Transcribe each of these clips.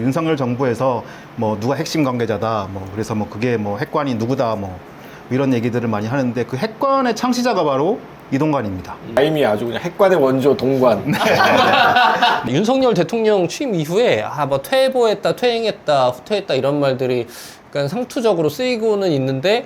윤석열 정부에서 뭐 누가 핵심 관계자다, 뭐 그래서 뭐 그게 뭐 핵관이 누구다, 뭐 이런 얘기들을 많이 하는데 그 핵관의 창시자가 바로 이동관입니다. 라임이 아주 그냥 핵관의 원조 동관. 윤석열 대통령 취임 이후에 뭐 퇴보했다, 퇴행했다, 후퇴했다 이런 말들이 약간 상투적으로 쓰이고는 있는데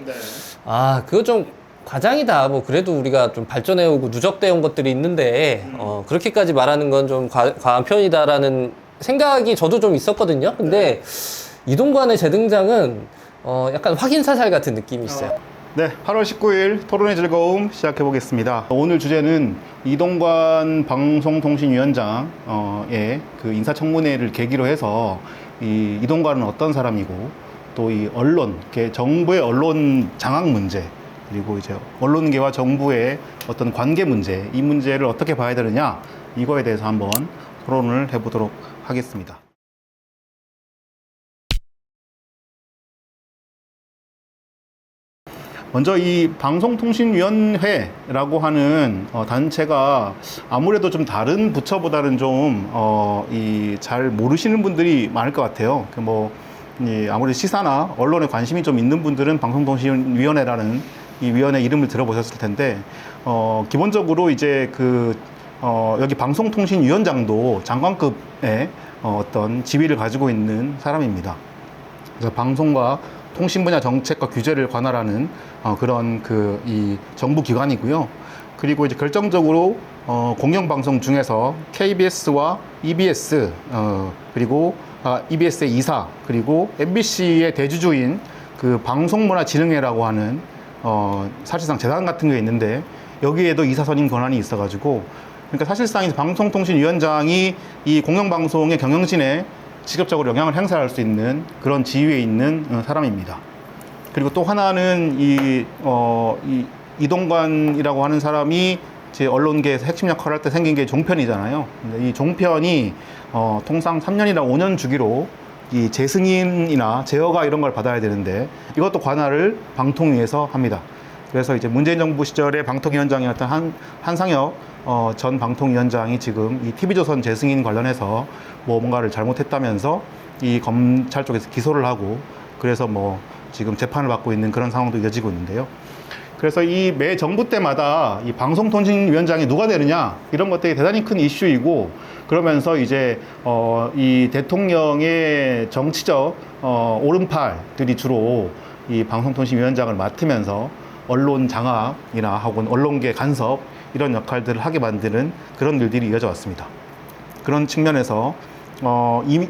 그거 좀 과장이다. 뭐 그래도 우리가 좀 발전해오고 누적돼온 것들이 있는데 그렇게까지 말하는 건 좀 과한 편이다라는 생각이 저도 좀 있었거든요. 근데 이동관의 재등장은 약간 확인사살 같은 느낌이 있어요. 네, 8월 19일 토론의 즐거움 시작해 보겠습니다. 오늘 주제는 이동관 방송통신위원장의 그 인사청문회를 계기로 해서 이 이동관은 어떤 사람이고 또 이 언론, 정부의 언론 장악 문제 그리고 이제 언론계와 정부의 어떤 관계 문제, 이 문제를 어떻게 봐야 되느냐 이거에 대해서 한번 토론을 해보도록 하겠습니다. 먼저 이 방송통신위원회라고 하는 단체가 아무래도 좀 다른 부처보다는 좀 잘 모르시는 분들이 많을 것 같아요. 아무래도 시사나 언론에 관심이 좀 있는 분들은 방송통신위원회라는 이 위원회 이름을 들어보셨을 텐데 기본적으로 이제 여기 방송통신위원장도 장관급의 어떤 지위를 가지고 있는 사람입니다. 그래서 방송과 통신 분야 정책과 규제를 관할하는 그런 이 정부 기관이고요. 그리고 이제 결정적으로 공영방송 중에서 KBS와 EBS 그리고 EBS의 이사 그리고 MBC의 대주주인 그 방송문화진흥회라고 하는 사실상 재단 같은 게 있는데 여기에도 이사 선임 권한이 있어가지고 그러니까 사실상 방송통신위원장이 이 공영방송의 경영진에 직접적으로 영향을 행사할 수 있는 그런 지위에 있는 사람입니다. 그리고 또 하나는 이 이동관이라고 하는 사람이 제 언론계에서 핵심 역할을 할 때 생긴 게 종편이잖아요. 근데 이 종편이 통상 3년이나 5년 주기로 이 재승인이나 제허가 이런 걸 받아야 되는데 이것도 관할을 방통위에서 합니다. 그래서 이제 문재인 정부 시절에 방통위원장이었던 한상혁 전 방통위원장이 지금 이 TV조선 재승인 관련해서 뭔가를 잘못했다면서 이 검찰 쪽에서 기소를 하고 그래서 지금 재판을 받고 있는 그런 상황도 이어지고 있는데요. 그래서 이 매 정부 때마다 이 방송통신위원장이 누가 되느냐 이런 것들이 대단히 큰 이슈이고 그러면서 이제 이 대통령의 정치적 오른팔들이 주로 이 방송통신위원장을 맡으면서 언론 장악이나 혹은 언론계 간섭 이런 역할들을 하게 만드는 그런 일들이 이어져 왔습니다. 그런 측면에서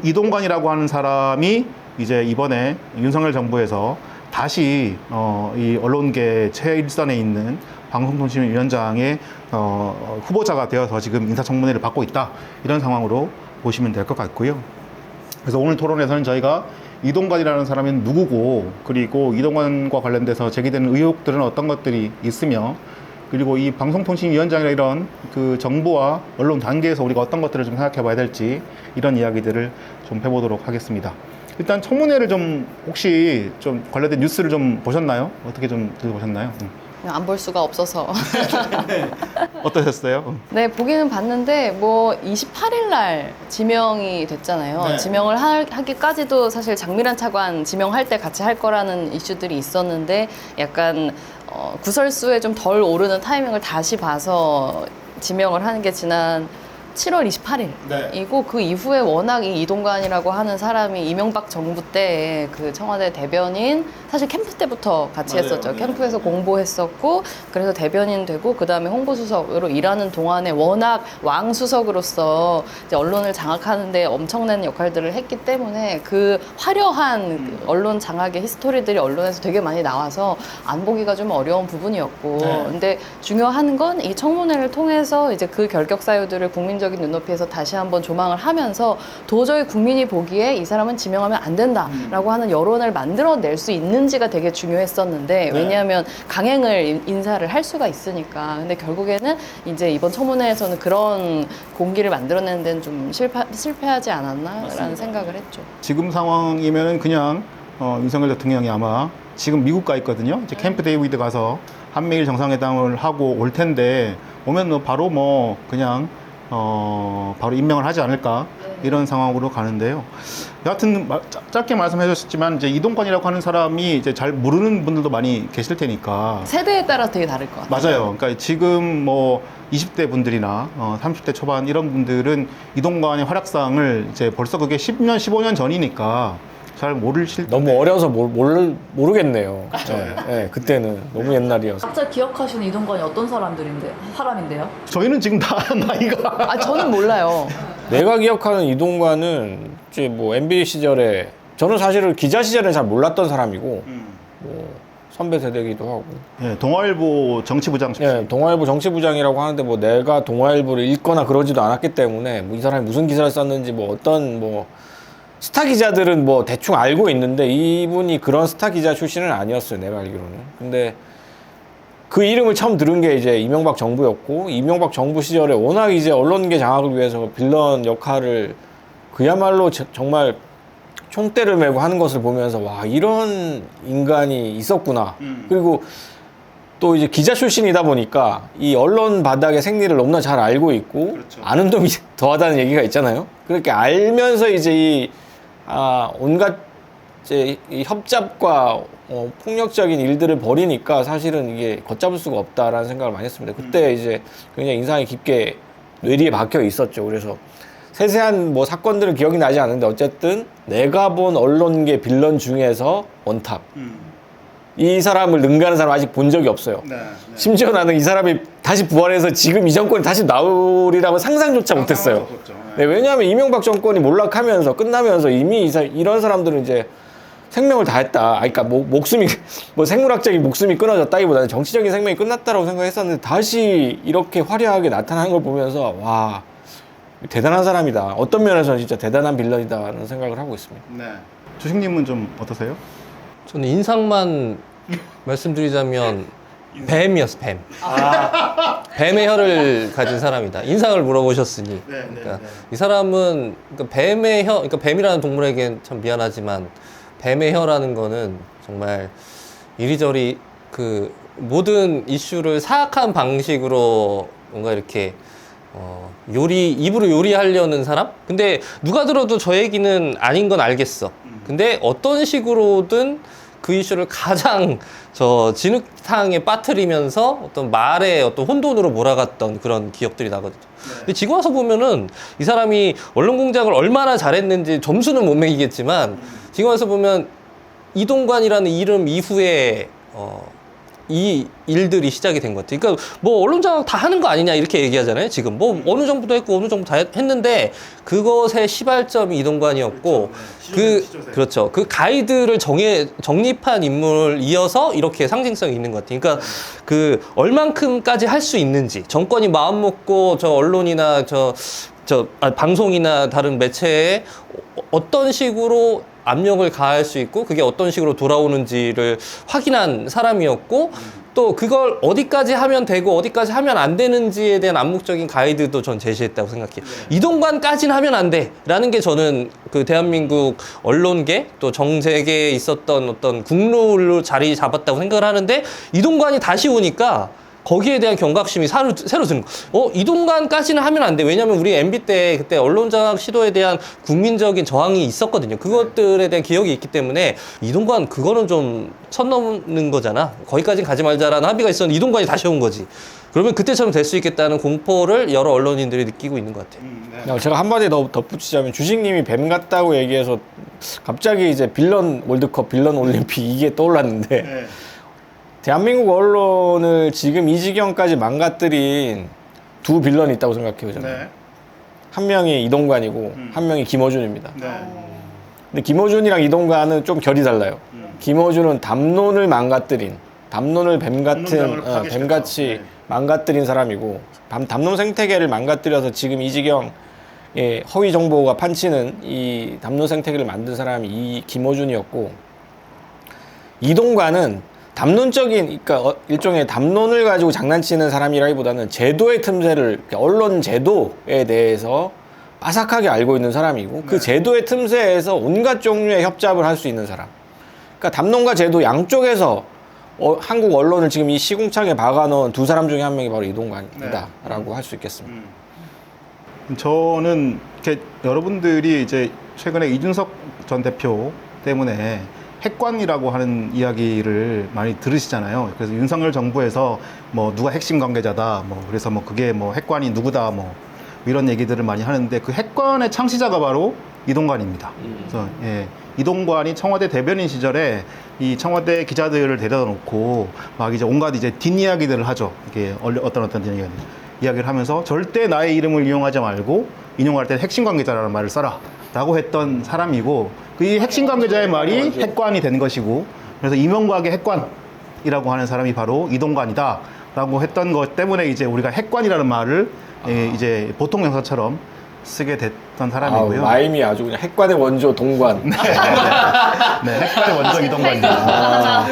이동관이라고 하는 사람이 이제 이번에 윤석열 정부에서 다시 이 언론계 최일선에 있는 방송통신위원장의 후보자가 되어서 지금 인사청문회를 받고 있다 이런 상황으로 보시면 될 것 같고요. 그래서 오늘 토론에서는 저희가 이동관이라는 사람이 누구고 그리고 이동관과 관련돼서 제기되는 의혹들은 어떤 것들이 있으며 그리고 이 방송통신위원장이나 이런 그 정부와 언론 단계에서 우리가 어떤 것들을 좀 생각해 봐야 될지 이런 이야기들을 좀 해보도록 하겠습니다. 일단 청문회를 좀 혹시 좀 관련된 뉴스를 좀 보셨나요? 어떻게 좀 들어보셨나요? 안 볼 수가 없어서. 어떠셨어요? 네, 보기는 봤는데 28일 날 지명이 됐잖아요. 네. 지명을 하기까지도 사실 장미란 차관 지명할 때 같이 할 거라는 이슈들이 있었는데 약간 구설수에 좀 덜 오르는 타이밍을 다시 봐서 지명을 하는 게 지난 7월 28일이고 그 이후에 워낙 이 이동관이라고 하는 사람이 이명박 정부 때 그 청와대 대변인 사실 캠프 때부터 같이 맞아요. 했었죠. 네. 캠프에서 공보했었고 그래서 대변인 되고 그 다음에 홍보수석으로 일하는 동안에 워낙 왕수석으로서 이제 언론을 장악하는데 엄청난 역할들을 했기 때문에 그 화려한 언론 장악의 히스토리들이 언론에서 되게 많이 나와서 안 보기가 좀 어려운 부분이었고 네. 근데 중요한 건 이 청문회를 통해서 이제 그 결격 사유들을 국민적인 눈높이에서 다시 한번 조망을 하면서 도저히 국민이 보기에 이 사람은 지명하면 안 된다라고 하는 여론을 만들어낼 수 있는지가 되게 중요했었는데 왜냐하면 강행을 인사를 할 수가 있으니까 근데 결국에는 이제 이번 청문회에서는 그런 공기를 만들어내는 데는 좀 실패하지 않았나라는 생각을 했죠. 지금 상황이면은 그냥 윤석열 대통령이 아마 지금 미국 가 있거든요. 이제 캠프 데이비드 가서 한미일 정상회담을 하고 올 텐데 오면 바로 그냥 바로 임명을 하지 않을까 이런 상황으로 가는데요. 여하튼 짧게 말씀해 주셨지만 이제 이동관이라고 하는 사람이 이제 잘 모르는 분들도 많이 계실 테니까 세대에 따라 되게 다를 것 같아요. 맞아요. 그러니까 지금 뭐 20대 분들이나 30대 초반 이런 분들은 이동관의 활약상을 이제 벌써 그게 10년, 15년 전이니까 잘 모르실 너무 어려서 모르겠네요. 네, 네, 그때는 너무 옛날이어서. 각자 기억하시는 이동관이 어떤 사람인데요? 저희는 지금 다 나이가 아, 저는 몰라요. 내가 기억하는 이동관은 이제 뭐 MB 시절에 저는 사실은 기자 시절에 잘 몰랐던 사람이고 뭐 선배 세대기도 하고. 예, 동아일보 정치부장 예, 동아일보 정치부장이라고 하는데 뭐 내가 동아일보를 읽거나 그러지도 않았기 때문에 뭐 이 사람이 무슨 기사를 썼는지 뭐 어떤 뭐 스타 기자들은 뭐 대충 알고 있는데 이분이 그런 스타 기자 출신은 아니었어요, 내가 알기로는. 근데 그 이름을 처음 들은 게 이제 이명박 정부였고, 이명박 정부 시절에 워낙 이제 언론계 장악을 위해서 빌런 역할을 그야말로 정말 총대를 메고 하는 것을 보면서 와, 이런 인간이 있었구나. 그리고 또 이제 기자 출신이다 보니까 이 언론 바닥의 생리를 너무나 잘 알고 있고, 그렇죠. 아는 놈이 더하다는 얘기가 있잖아요. 그렇게 알면서 이제 온갖 이제 이 협잡과 폭력적인 일들을 벌이니까 사실은 이게 걷잡을 수가 없다라는 생각을 많이 했습니다. 그때 이제 굉장히 인상이 깊게 뇌리에 박혀 있었죠. 그래서 세세한 뭐 사건들은 기억이 나지 않는데 어쨌든 내가 본 언론계 빌런 중에서 원탑. 이 사람을 능가하는 사람 아직 본 적이 없어요. 심지어 나는 이 사람이 다시 부활해서 지금 이 정권이 다시 나오리라고 상상조차 못했어요. 네, 왜냐하면 이명박 정권이 몰락하면서 끝나면서 이미 이런 사람들은 이제 생명을 다했다. 그러니까 목숨이 뭐 생물학적인 목숨이 끊어졌다기보다는 정치적인 생명이 끝났다라고 생각했었는데 다시 이렇게 화려하게 나타나는 걸 보면서 와, 대단한 사람이다. 어떤 면에서는 진짜 대단한 빌런이다라는 생각을 하고 있습니다. 네. 주식님은 좀 어떠세요? 저는 인상만 말씀드리자면 뱀이었어, 뱀. 뱀의 혀를 가진 사람이다. 인상을 물어보셨으니. 그러니까 이 사람은 그러니까 뱀의 혀, 그러니까 뱀이라는 동물에겐 참 미안하지만 뱀의 혀라는 거는 정말 이리저리 그 모든 이슈를 사악한 방식으로 뭔가 이렇게 입으로 요리하려는 사람? 근데 누가 들어도 저 얘기는 아닌 건 알겠어. 근데 어떤 식으로든 그 이슈를 가장 진흙탕에 빠뜨리면서 어떤 말에 어떤 혼돈으로 몰아갔던 그런 기억들이 나거든요. 근데 지금 와서 보면은 이 사람이 언론 공작을 얼마나 잘했는지 점수는 못 매기겠지만 지금 와서 보면 이동관이라는 이름 이후에 이 일들이 시작이 된 것 같아요. 그러니까 뭐 언론 장악 다 하는 거 아니냐 이렇게 얘기하잖아요. 지금 뭐 어느 정부도 했고 어느 정부 다 했는데 그것의 시발점이 이동관이었고 그렇죠. 그 가이드를 정립한 인물을 이어서 이렇게 상징성이 있는 것 같아요. 그러니까 그 얼만큼까지 할 수 있는지 정권이 마음 먹고 저 언론이나 방송이나 다른 매체에 어떤 식으로 압력을 가할 수 있고 그게 어떤 식으로 돌아오는지를 확인한 사람이었고 또 그걸 어디까지 하면 되고 어디까지 하면 안 되는지에 대한 암묵적인 가이드도 전 제시했다고 생각해요. 이동관까지는 하면 안 돼 라는 게 저는 그 대한민국 언론계 또 정세계에 있었던 어떤 국룰로 자리 잡았다고 생각을 하는데 이동관이 다시 오니까 거기에 대한 경각심이 새로 드는 거. 이동관까지는 하면 안 돼. 왜냐면 우리 MB 때 그때 언론장악 시도에 대한 국민적인 저항이 있었거든요. 그것들에 대한 기억이 있기 때문에 이동관 그거는 좀 선 넘는 거잖아. 거기까지는 가지 말자라는 합의가 있었는데 이동관이 다시 온 거지. 그러면 그때처럼 될 수 있겠다는 공포를 여러 언론인들이 느끼고 있는 것 같아요. 제가 한마디 더 덧붙이자면 주식님이 뱀 같다고 얘기해서 갑자기 이제 빌런 월드컵, 빌런 올림픽 이게 떠올랐는데 대한민국 언론을 지금 이 지경까지 망가뜨린 두 빌런이 있다고 생각해요, 저는. 한 명이 이동관이고 한 명이 김어준입니다. 근데 김어준이랑 이동관은 좀 결이 달라요. 김어준은 담론을 망가뜨린, 담론을 뱀같이 망가뜨린 사람이고 담론 생태계를 망가뜨려서 지금 이 지경 허위 정보가 판치는 이 담론 생태계를 만든 사람이 이 김어준이었고 이동관은 담론적인, 그러니까 일종의 담론을 가지고 장난치는 사람이라기보다는 제도의 틈새를, 언론 제도에 대해서 빠삭하게 알고 있는 사람이고 그 제도의 틈새에서 온갖 종류의 협잡을 할 수 있는 사람. 그러니까 담론과 제도 양쪽에서 한국 언론을 지금 이 시궁창에 박아놓은 두 사람 중에 한 명이 바로 이동관이다라고 할 수 있겠습니다. 저는 이렇게 여러분들이 이제 최근에 이준석 전 대표 때문에 핵관이라고 하는 이야기를 많이 들으시잖아요. 그래서 윤석열 정부에서 뭐 누가 핵심 관계자다, 뭐 그래서 뭐 그게 뭐 핵관이 누구다, 뭐 이런 얘기들을 많이 하는데 그 핵관의 창시자가 바로 이동관입니다. 그래서 예, 이동관이 청와대 대변인 시절에 이 청와대 기자들을 데려다 놓고 막 이제 온갖 이제 뒷이야기들을 하죠. 이게 어떤 이야기를 하면서 절대 나의 이름을 이용하지 말고 인용할 때 핵심 관계자라는 말을 써라 라고 했던 사람이고 그 이 핵심 관계자의 말이 핵관이 된 것이고 그래서 이명박의 핵관이라고 하는 사람이 바로 이동관이다 라고 했던 것 때문에 이제 우리가 핵관이라는 말을 이제 보통 명사처럼 쓰게 됐던 사람이고요. 마임이 아주 그냥 핵관의 원조 동관. 네, 핵관의 원조 이동관입니다.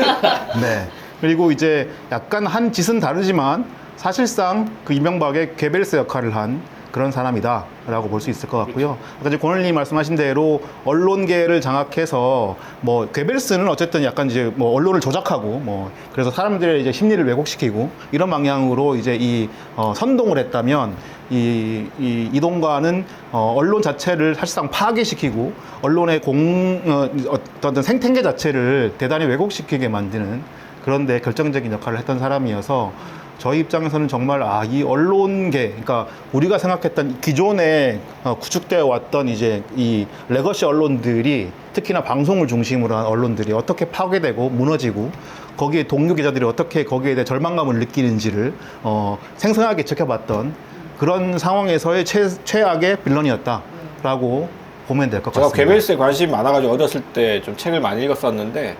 네. 그리고 이제 약간 한 짓은 다르지만 사실상 그 이명박의 괴벨스 역할을 한 그런 사람이다라고 볼 수 있을 것 같고요. 아까 이제 권을님 말씀하신 대로 언론계를 장악해서 뭐 괴벨스는 어쨌든 약간 이제 뭐 언론을 조작하고 뭐 그래서 사람들의 이제 심리를 왜곡시키고 이런 방향으로 이제 선동을 했다면 이동관은 언론 자체를 사실상 파괴시키고 언론의 어떤 생태계 자체를 대단히 왜곡시키게 만드는 그런데 결정적인 역할을 했던 사람이어서 저희 입장에서는 정말 이 언론계, 그러니까 우리가 생각했던 기존에 구축되어 왔던 이제 이 레거시 언론들이 특히나 방송을 중심으로 한 언론들이 어떻게 파괴되고 무너지고 거기에 동료 기자들이 어떻게 거기에 대해 절망감을 느끼는지를 생생하게 지켜봤던 그런 상황에서의 최악의 빌런이었다라고 보면 될 것 제가 같습니다. 괴벨스에 관심이 많아가지고 어렸을 때 좀 책을 많이 읽었었는데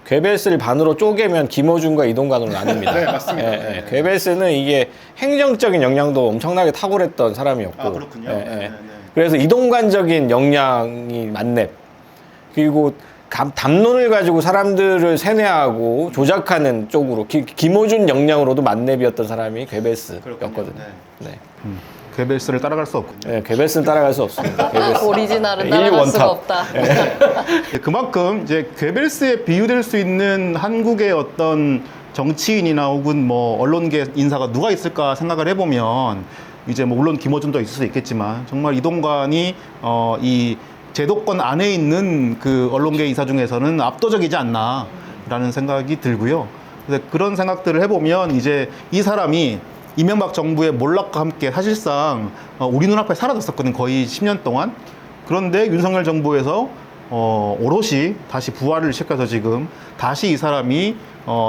괴벨스를 반으로 쪼개면 김어준과 이동관으로 나뉩니다. 네, 맞습니다. 예, 예. 괴벨스는 이게 행정적인 역량도 엄청나게 탁월했던 사람이었고 그렇군요. 예, 예. 네, 네. 그래서 이동관적인 역량이 만렙 그리고 담론을 가지고 사람들을 세뇌하고 조작하는 쪽으로 김어준 역량으로도 만렙이었던 사람이 괴벨스였거든요. 네. 괴벨스를 따라갈 수 없군요. 네, 괴벨스는 따라갈 수 없습니다. 괴벨스. 오리지널은 네, 따라갈 인류 수가 원탑. 없다. 그만큼 이제 괴벨스에 비유될 수 있는 한국의 어떤 정치인이나 혹은 뭐 언론계 인사가 누가 있을까 생각을 해보면 이제 뭐 물론 김어준도 있을 수 있겠지만 정말 이동관이 이 제도권 안에 있는 그 언론계 인사 중에서는 압도적이지 않나라는 생각이 들고요. 그래서 그런 생각들을 해보면 이제 이 사람이 이명박 정부의 몰락과 함께 사실상 우리 눈앞에 사라졌었거든 거의 10년 동안. 그런데 윤석열 정부에서 오롯이 다시 부활을 시켜서 지금 다시 이 사람이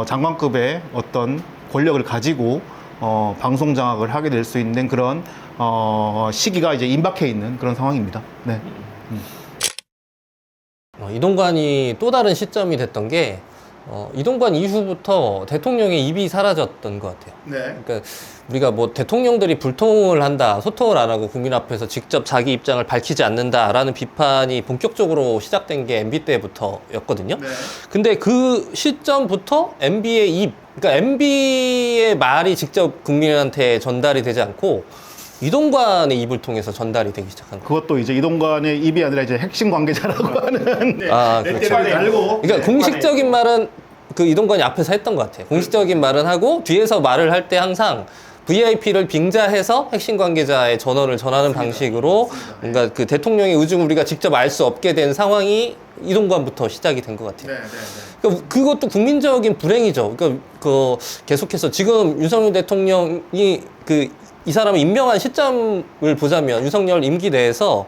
장관급의 어떤 권력을 가지고 방송 장악을 하게 될 수 있는 그런 시기가 이제 임박해 있는 그런 상황입니다. 네. 이동관이 또 다른 시점이 됐던 게 이동관 이후부터 대통령의 입이 사라졌던 것 같아요. 네. 그러니까 우리가 뭐 대통령들이 불통을 한다, 소통을 안 하고 국민 앞에서 직접 자기 입장을 밝히지 않는다라는 비판이 본격적으로 시작된 게 MB 때부터였거든요. 네. 근데 그 시점부터 MB의 입, 그러니까 MB의 말이 직접 국민한테 전달이 되지 않고 이동관의 입을 통해서 전달이 되기 시작한 거예요. 그것도 이제 이동관의 입이 아니라 이제 핵심 관계자라고 하는 네. 그렇죠. 알고 그러니까 공식적인 말은 그 이동관이 앞에서 했던 것 같아요. 공식적인 말은 하고 뒤에서 말을 할 때 항상 VIP를 빙자해서 핵심 관계자의 전원을 전하는 방식으로 뭔가 그 대통령의 의중을 우리가 직접 알 수 없게 된 상황이 이동관부터 시작이 된 것 같아요. 그러니까 그것도 국민적인 불행이죠. 그러니까 계속해서 지금 윤석열 대통령이 이 사람을 임명한 시점을 보자면 윤석열 임기 내에서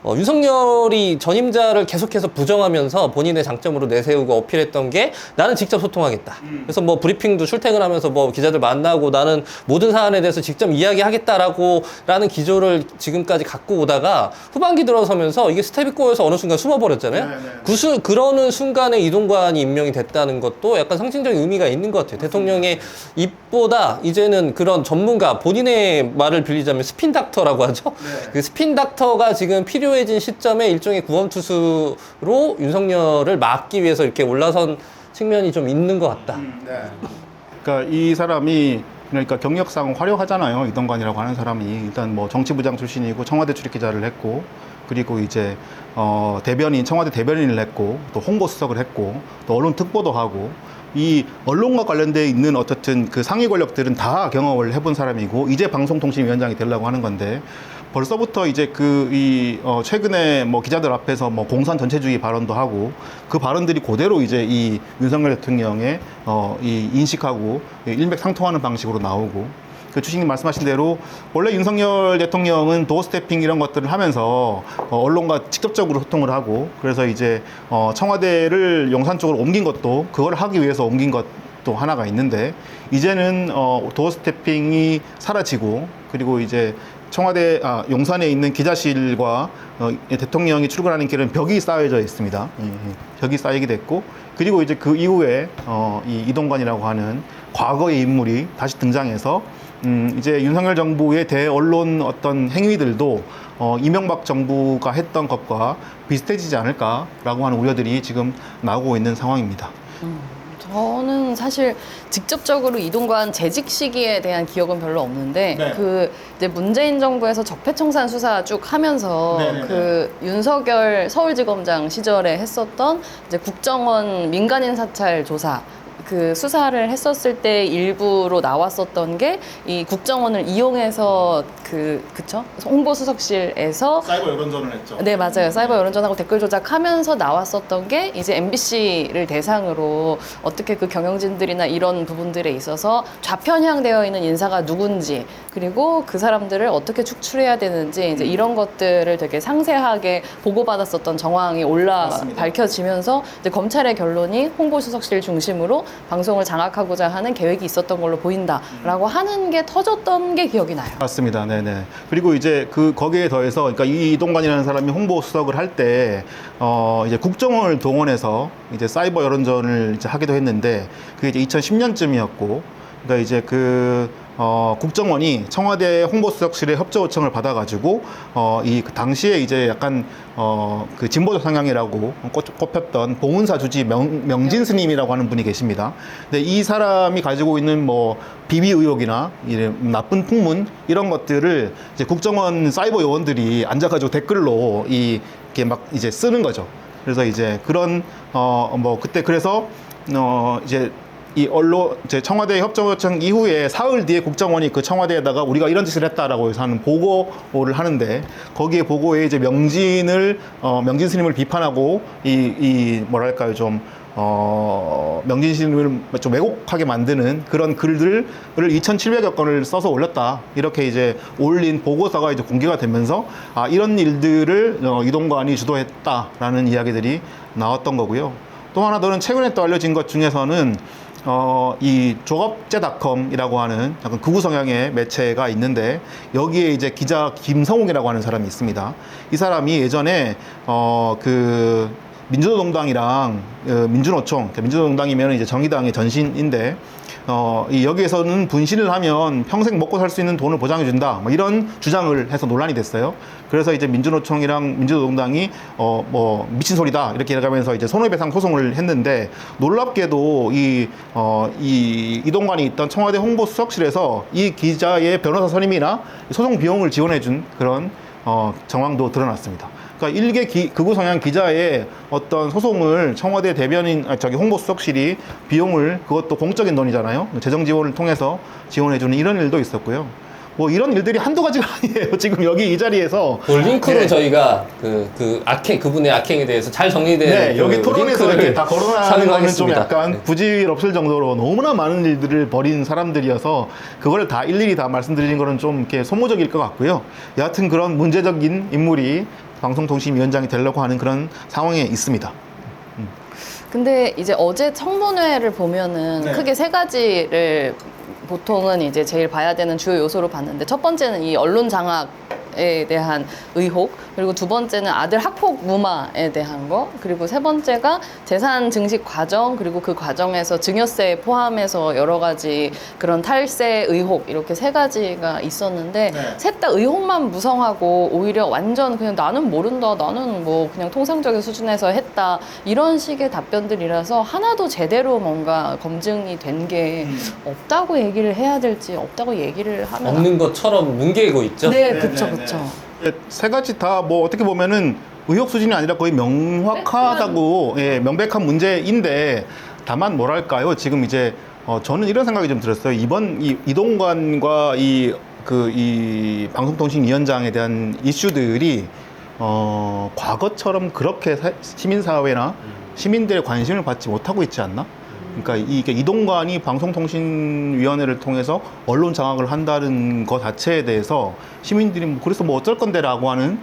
윤석열이 전임자를 계속해서 부정하면서 본인의 장점으로 내세우고 어필했던 게 나는 직접 소통하겠다. 그래서 뭐 브리핑도 출퇴근하면서 뭐 기자들 만나고 나는 모든 사안에 대해서 직접 이야기하겠다라는 기조를 지금까지 갖고 오다가 후반기 들어서면서 이게 스텝이 꼬여서 어느 순간 숨어버렸잖아요. 그러는 순간에 이동관이 임명이 됐다는 것도 약간 상징적인 의미가 있는 것 같아요. 대통령의 입보다 이제는 그런 전문가, 본인의 말을 빌리자면 스핀 닥터라고 하죠. 그 스핀 닥터가 지금 필요해진 시점에 일종의 구원투수로 윤석열을 막기 위해서 이렇게 올라선 측면이 좀 있는 것 같다. 그러니까 이 사람이 그러니까 경력상 화려하잖아요. 이동관이라고 하는 사람이 일단 뭐 정치부장 출신이고 청와대 출입기자를 했고 그리고 이제 청와대 대변인을 했고 또 홍보수석을 했고 또 언론 특보도 하고 이 언론과 관련돼 있는 어쨌든 그 상위 권력들은 다 경험을 해본 사람이고 이제 방송통신위원장이 되려고 하는 건데 벌써부터 이제 최근에 뭐 기자들 앞에서 뭐 공산 전체주의 발언도 하고 그 발언들이 그대로 이제 이 윤석열 대통령의 이 인식하고 일맥상통하는 방식으로 나오고 그 주식님 말씀하신 대로 원래 윤석열 대통령은 도어 스태핑 이런 것들을 하면서 언론과 직접적으로 소통을 하고 그래서 이제 청와대를 용산 쪽으로 옮긴 것도 그걸 하기 위해서 옮긴 것도 하나가 있는데 이제는 도어 스태핑이 사라지고 그리고 이제 용산에 있는 기자실과 대통령이 출근하는 길은 벽이 쌓여져 있습니다. 벽이 쌓이게 됐고 그리고 이제 그 이후에 이 이동관이라고 하는 과거의 인물이 다시 등장해서 이제 윤석열 정부의 대언론 어떤 행위들도 이명박 정부가 했던 것과 비슷해지지 않을까라고 하는 우려들이 지금 나오고 있는 상황입니다. 저는 사실 직접적으로 이동관 재직 시기에 대한 기억은 별로 없는데 네. 그 이제 문재인 정부에서 적폐청산 수사 쭉 하면서 네네네. 그 윤석열 서울지검장 시절에 했었던 이제 국정원 민간인 사찰 조사 그 수사를 했었을 때 일부로 나왔었던 게 이 국정원을 이용해서 그쵸? 홍보수석실에서 사이버 여론전을 했죠. 네, 맞아요. 사이버 여론전하고 댓글 조작하면서 나왔었던 게 이제 MBC를 대상으로 어떻게 그 경영진들이나 이런 부분들에 있어서 좌편향되어 있는 인사가 누군지 그리고 그 사람들을 어떻게 축출해야 되는지 이제 이런 것들을 되게 상세하게 보고받았었던 정황이 맞습니다. 밝혀지면서 이제 검찰의 결론이 홍보수석실 중심으로 방송을 장악하고자 하는 계획이 있었던 걸로 보인다라고 하는 게 터졌던 게 기억이 나요. 맞습니다. 네네. 그리고 이제 거기에 더해서, 그러니까 이 이동관이라는 사람이 홍보 수석을 할 때, 이제 국정원을 동원해서 이제 사이버 여론전을 이제 하기도 했는데, 그게 이제 2010년쯤이었고, 그러니까 이제 국정원이 청와대 홍보수석실의 협조 요청을 받아가지고, 그 당시에 이제 약간, 그 진보적 성향이라고 꼽혔던 봉은사 주지 명진 스님이라고 하는 분이 계십니다. 근데 이 사람이 가지고 있는 뭐 비비 의혹이나 이런 나쁜 풍문 이런 것들을 이제 국정원 사이버 요원들이 앉아가지고 댓글로 이렇게 막 이제 쓰는 거죠. 그래서 이제 그런 그때 그래서 이제 이제 청와대 협조 요청 이후에 사흘 뒤에 국정원이 그 청와대에다가 우리가 이런 짓을 했다라고 해서 하는 보고를 하는데, 거기에 보고에 이제 명진 스님을 비판하고 뭐랄까요, 좀 명진 스님을 좀 왜곡하게 만드는 그런 글들을 2,700여 건을 써서 올렸다, 이렇게 이제 올린 보고서가 이제 공개가 되면서 이런 일들을 이동관이 주도했다라는 이야기들이 나왔던 거고요. 또 하나 더는 최근에 또 알려진 것 중에서는 이 조갑제닷컴이라고 하는 약간 극우 성향의 매체가 있는데, 여기에 이제 기자 김성욱이라고 하는 사람이 있습니다. 이 사람이 예전에 그 민주노동당이랑 민주노총, 민주노동당이면 이제 정의당의 전신인데, 여기에서는 분신을 하면 평생 먹고 살 수 있는 돈을 보장해준다, 뭐 이런 주장을 해서 논란이 됐어요. 그래서 이제 민주노총이랑 민주노동당이 미친 소리다 이렇게 해가면서 이제 손해배상 소송을 했는데, 놀랍게도 이동관이 있던 청와대 홍보수석실에서 이 기자의 변호사 선임이나 소송 비용을 지원해준 그런 정황도 드러났습니다. 그러니까 일개 극우 성향 기자의 어떤 소송을 청와대 홍보수석실이 비용을, 그것도 공적인 돈이잖아요, 재정 지원을 통해서 지원해주는 이런 일도 있었고요. 뭐 이런 일들이 한두 가지가 아니에요. 지금 여기 이 자리에서 그 링크로 네. 저희가 그분의 악행에 대해서 잘 정리된 여기 토론에서 이렇게 다 거론하는 거는 좀 촬영하겠습니다. 약간 부질없을 정도로 너무나 많은 일들을 벌인 사람들이어서 그걸 다 일일이 다 말씀드리는 거는 좀 이렇게 소모적일 것 같고요. 여하튼 그런 문제적인 인물이 방송통신위원장이 되려고 하는 그런 상황에 있습니다. 근데 이제 어제 청문회를 보면은 네. 크게 세 가지를 보통은 이제 제일 봐야 되는 주요 요소로 봤는데, 첫 번째는 이 언론 장악에 대한 의혹, 그리고 두 번째는 아들 학폭 무마에 대한 거, 그리고 세 번째가 재산 증식 과정, 그리고 그 과정에서 증여세 포함해서 여러 가지 그런 탈세 의혹, 이렇게 세 가지가 있었는데, 네. 셋 다 의혹만 무성하고 오히려 완전 그냥 나는 모른다, 나는 뭐 그냥 통상적인 수준에서 했다, 이런 식의 답변들이라서 하나도 제대로 뭔가 검증이 된 게 없다고 얘기를 해야 될지, 없다고 얘기를 하면 없는 것처럼 뭉개고 있죠. 네, 그쵸, 그쵸. 세 가지 다 뭐 어떻게 보면은 의혹 수준이 아니라 거의 명확하다고, 명백한 문제인데, 다만 뭐랄까요, 지금 이제 저는 이런 생각이 좀 들었어요. 이번 이동관과 그 이 방송통신위원장에 대한 이슈들이 과거처럼 그렇게 시민사회나 시민들의 관심을 받지 못하고 있지 않나? 그러니까 이게 이동관이 방송통신위원회를 통해서 언론 장악을 한다는 것 자체에 대해서 시민들이 그래서 뭐 어쩔 건데라고 하는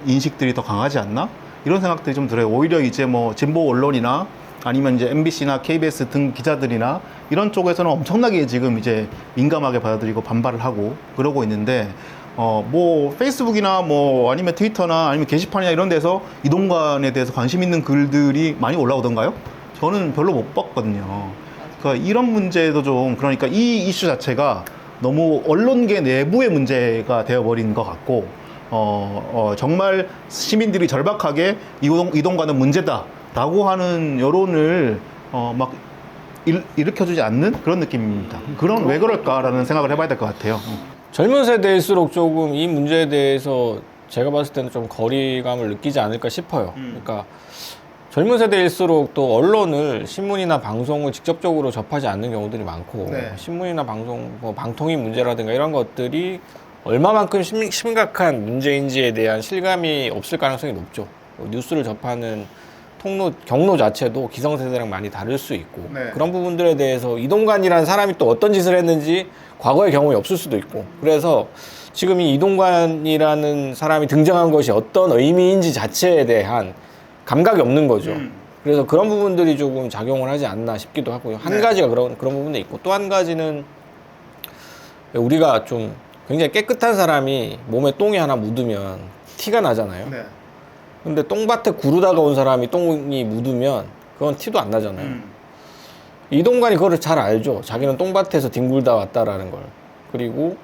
인식들이 더 강하지 않나? 이런 생각들이 좀 들어요. 오히려 이제 뭐 진보 언론이나 아니면 이제 MBC나 KBS 등 기자들이나 이런 쪽에서는 엄청나게 지금 이제 민감하게 받아들이고 반발을 하고 그러고 있는데 뭐 페이스북이나 뭐 아니면 트위터나 아니면 게시판이나 이런 데서 이동관에 대해서 관심 있는 글들이 많이 올라오던가요? 저는 별로 못 봤거든요. 그러니까 이런 문제도 좀 그러니까 이 이슈 자체가 너무 언론계 내부의 문제가 되어버린 것 같고 정말 시민들이 절박하게 이동관은 문제다라고 하는 여론을 막 일으켜주지 않는 그런 느낌입니다. 그런 왜 그럴까라는 생각을 해봐야 될 것 같아요. 젊은 세대일수록 조금 이 문제에 대해서 제가 봤을 때는 좀 거리감을 느끼지 않을까 싶어요. 그러니까 젊은 세대일수록 또 언론을 신문이나 방송을 직접적으로 접하지 않는 경우들이 많고 네. 신문이나 방송, 뭐 방통위 문제라든가 이런 것들이 얼마만큼 심각한 문제인지에 대한 실감이 없을 가능성이 높죠. 뉴스를 접하는 경로 자체도 기성세대랑 많이 다를 수 있고 네. 그런 부분들에 대해서 이동관이라는 사람이 또 어떤 짓을 했는지 과거의 경험이 없을 수도 있고 그래서 지금 이 이동관이라는 사람이 등장한 것이 어떤 의미인지 자체에 대한 감각이 없는 거죠. 그래서 그런 부분들이 조금 작용을 하지 않나 싶기도 하고요. 한 네. 가지가 그런 부분도 있고 또 한 가지는 우리가 좀 굉장히 깨끗한 사람이 몸에 똥이 하나 묻으면 티가 나잖아요. 네. 근데 똥밭에 구르다가 온 사람이 똥이 묻으면 그건 티도 안 나잖아요. 이동관이 그거를 잘 알죠. 자기는 똥밭에서 뒹굴다 왔다라는 걸. 그리고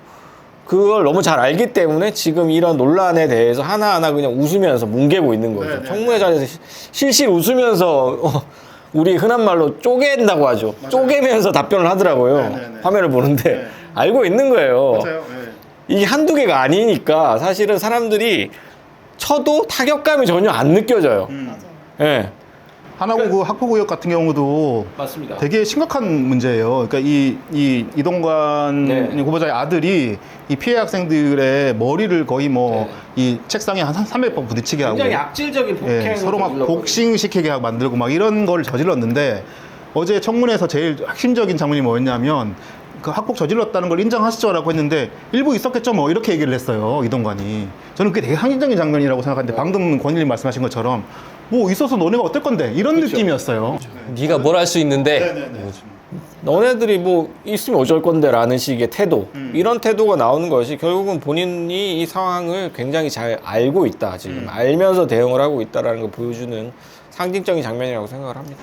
그걸 너무 잘 알기 때문에 지금 이런 논란에 대해서 하나하나 그냥 웃으면서 뭉개고 있는 거죠. 네, 네, 청문회 자리에서 실실 웃으면서 우리 흔한 말로 쪼갠다고 하죠. 맞아요. 쪼개면서 답변을 하더라고요. 네, 네, 네. 화면을 보는데 네. 알고 있는 거예요. 맞아요. 이게 한두 개가 아니니까 사실은 사람들이 쳐도 타격감이 전혀 안 느껴져요. 예. 하나고구 학부구역 같은 경우도 맞습니다. 되게 심각한 문제예요. 그러니까 이동관 네. 후보자의 아들이 이 피해 학생들의 머리를 거의 뭐 이 책상에 한 300번 부딪히게 하고 굉장히 악질적인 폭행을 예, 서로 막 저질렀거든요. 복싱시키게 하고 만들고 막 이런 걸 저질렀는데 어제 청문회에서 제일 핵심적인 장면이 뭐였냐면 그 학폭 저질렀다는 걸 인정하시죠라고 했는데 일부 있었겠죠 뭐 이렇게 얘기를 했어요 이동관이. 저는 그게 되게 상징적인 장면이라고 생각하는데 방금 권일님 말씀하신 것처럼 뭐 있어서 너네가 어떨 건데 이런 느낌이었어요. 네가 뭘 할 수 있는데 너네들이 뭐 있으면 어쩔 건데 라는 식의 태도 이런 태도가 나오는 것이 결국은 본인이 이 상황을 굉장히 잘 알고 있다 지금 알면서 대응을 하고 있다라는 걸 보여주는 상징적인 장면이라고 생각을 합니다.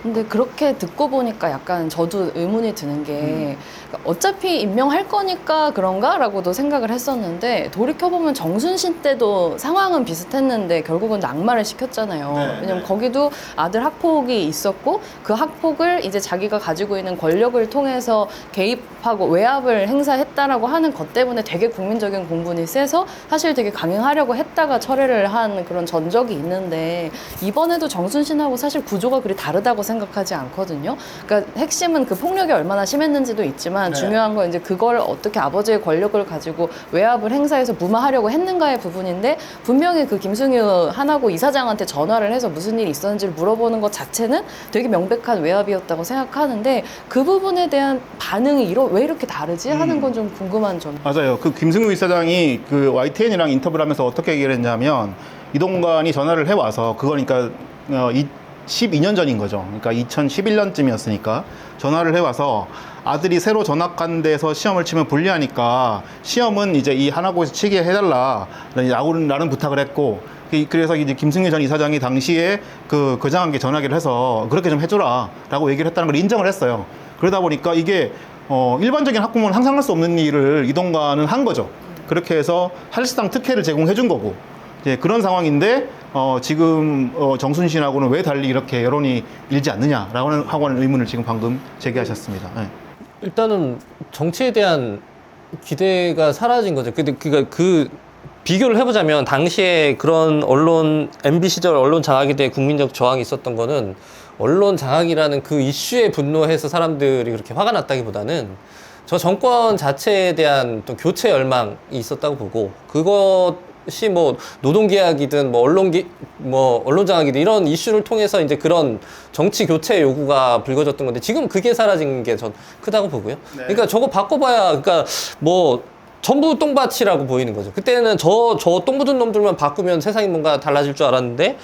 근데 그렇게 듣고 보니까 약간 저도 의문이 드는 게 어차피 임명할 거니까 그런가라고도 생각을 했었는데 돌이켜보면 정순신 때도 상황은 비슷했는데 결국은 낙마를 시켰잖아요. 네, 왜냐면 네. 거기도 아들 학폭이 있었고 그 학폭을 이제 자기가 가지고 있는 권력을 통해서 개입하고 외압을 행사했다라고 하는 것 때문에 되게 국민적인 공분이 세서 사실 되게 강행하려고 했다가 철회를 한 그런 전적이 있는데 이번에도 정순신하고 사실 구조가 그리 다르다고 생각하지 않거든요. 그러니까 핵심은 그 폭력이 얼마나 심했는지도 있지만 네. 중요한 건 이제 그걸 어떻게 아버지의 권력을 가지고 외압을 행사해서 무마하려고 했는가의 부분인데 분명히 그 김승유 하나고 이사장한테 전화를 해서 무슨 일이 있었는지를 물어보는 것 자체는 되게 명백한 외압이었다고 생각하는데 그 부분에 대한 반응이 왜 이렇게 다르지 하는 건 좀 궁금한 점. 맞아요. 그 김승우 이사장이 그 YTN이랑 인터뷰를 하면서 어떻게 얘기를 했냐면 이동관이 전화를 해와서 그거니까 12년 전인 거죠. 그러니까 2011년쯤이었으니까 전화를 해와서 아들이 새로 전학한 데서 시험을 치면 불리하니까 시험은 이제 이 하나고에서 치게 해달라는 부탁을 했고 그래서 이제 김승유 전 이사장이 당시에 그 교장한테 전화기를 해서 그렇게 좀 해줘라라고 얘기를 했다는 걸 인정을 했어요. 그러다 보니까 이게 일반적인 학부모는 상상할 수 없는 일을 이동관은 한 거죠. 그렇게 해서 사실상 특혜를 제공해 준 거고 이제 그런 상황인데 지금 정순신하고는 왜 달리 이렇게 여론이 일지 않느냐라고 하는 의문을 지금 방금 제기하셨습니다. 네. 일단은 정치에 대한 기대가 사라진 거죠. 근데 그 비교를 해보자면 당시에 그런 MB 시절 언론 장악에 대해 국민적 저항이 있었던 거는 언론 장악이라는 그 이슈에 분노해서 사람들이 그렇게 화가 났다기보다는 저 정권 자체에 대한 또 교체 열망이 있었다고 보고, 그것이 뭐 노동계약이든 뭐 언론장악이든 이런 이슈를 통해서 이제 그런 정치 교체 요구가 불거졌던 건데, 지금 그게 사라진 게 전 크다고 보고요. 그러니까 저거 바꿔봐야, 그러니까 뭐 전부 똥밭이라고 보이는 거죠. 그때는 저 똥 묻은 놈들만 바꾸면 세상이 뭔가 달라질 줄 알았는데,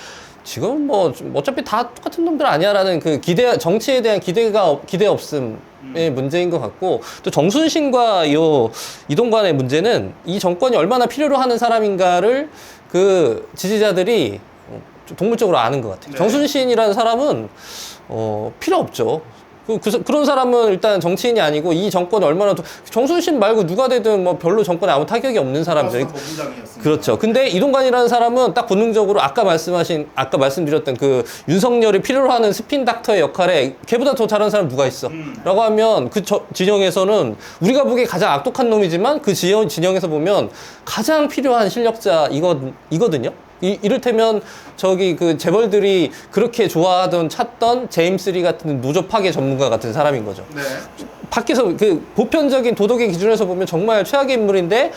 지금 뭐 어차피 다 똑같은 놈들 아니야라는 그 정치에 대한 기대 없음의 문제인 것 같고, 또 정순신과 이동관의 문제는 이 정권이 얼마나 필요로 하는 사람인가를 그 지지자들이 좀 동물적으로 아는 것 같아요. 정순신이라는 사람은 필요 없죠. 그런 사람은 일단 정치인이 아니고 이 정권이 얼마나 정순신 말고 누가 되든 뭐 별로 정권에 아무 타격이 없는 사람이죠. 그렇죠. 근데 이동관이라는 사람은 딱 본능적으로 아까 말씀드렸던 그 윤석열이 필요로 하는 스핀 닥터의 역할에 걔보다 더 잘하는 사람 누가 있어? 라고 하면 그 진영에서는 우리가 보기에 가장 악독한 놈이지만 그 진영에서 보면 가장 필요한 실력자 이거든요. 이를테면 저기 그 재벌들이 그렇게 좋아하던 찾던 제임스 리 같은 노조 파괴 전문가 같은 사람인 거죠. 밖에서 그 보편적인 도덕의 기준에서 보면 정말 최악의 인물인데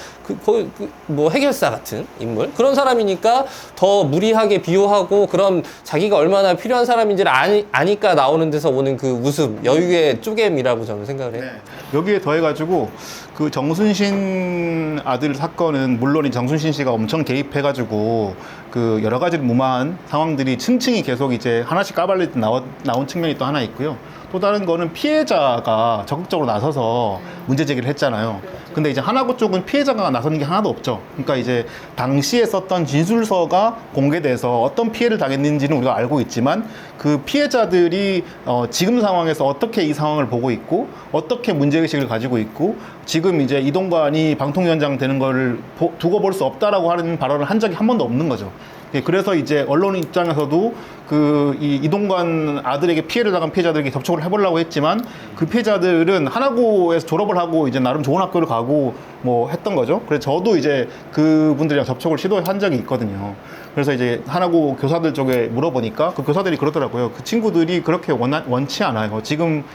뭐 해결사 같은 인물 그런 사람이니까 더 무리하게 비호하고 그런 자기가 얼마나 필요한 사람인지를 아니까 나오는 데서 오는 그 웃음, 여유의 쪼개미라고 저는 생각을 해요. 여기에 더해가지고 그 정순신 아들 사건은 물론 이 정순신 씨가 엄청 개입해가지고 그 여러 가지 무마한 상황들이 층층이 계속 이제 하나씩 까발릴 때 나온 측면이 또 하나 있고요. 또 다른 거는 피해자가 적극적으로 나서서 문제 제기를 했잖아요. 근데 이제 하나고 쪽은 피해자가 나서는 게 하나도 없죠. 그러니까 이제 당시에 썼던 진술서가 공개돼서 어떤 피해를 당했는지는 우리가 알고 있지만 그 피해자들이 지금 상황에서 어떻게 이 상황을 보고 있고 어떻게 문제의식을 가지고 있고 지금 이제 이동관이 방통위원장 되는 거를 두고 볼 수 없다라고 하는 발언을 한 적이 한 번도 없는 거죠. 그래서 이제 언론 입장에서도 이 이동관 아들에게 피해를 당한 피해자들에게 접촉을 해보려고 했지만 그 피해자들은 하나고에서 졸업을 하고 이제 나름 좋은 학교를 가고 뭐 했던 거죠. 그래서 저도 이제 그분들이랑 접촉을 시도한 적이 있거든요. 그래서 이제 하나고 교사들 쪽에 물어보니까 그 교사들이 그러더라고요. 그 친구들이 그렇게 원치 않아요. 지금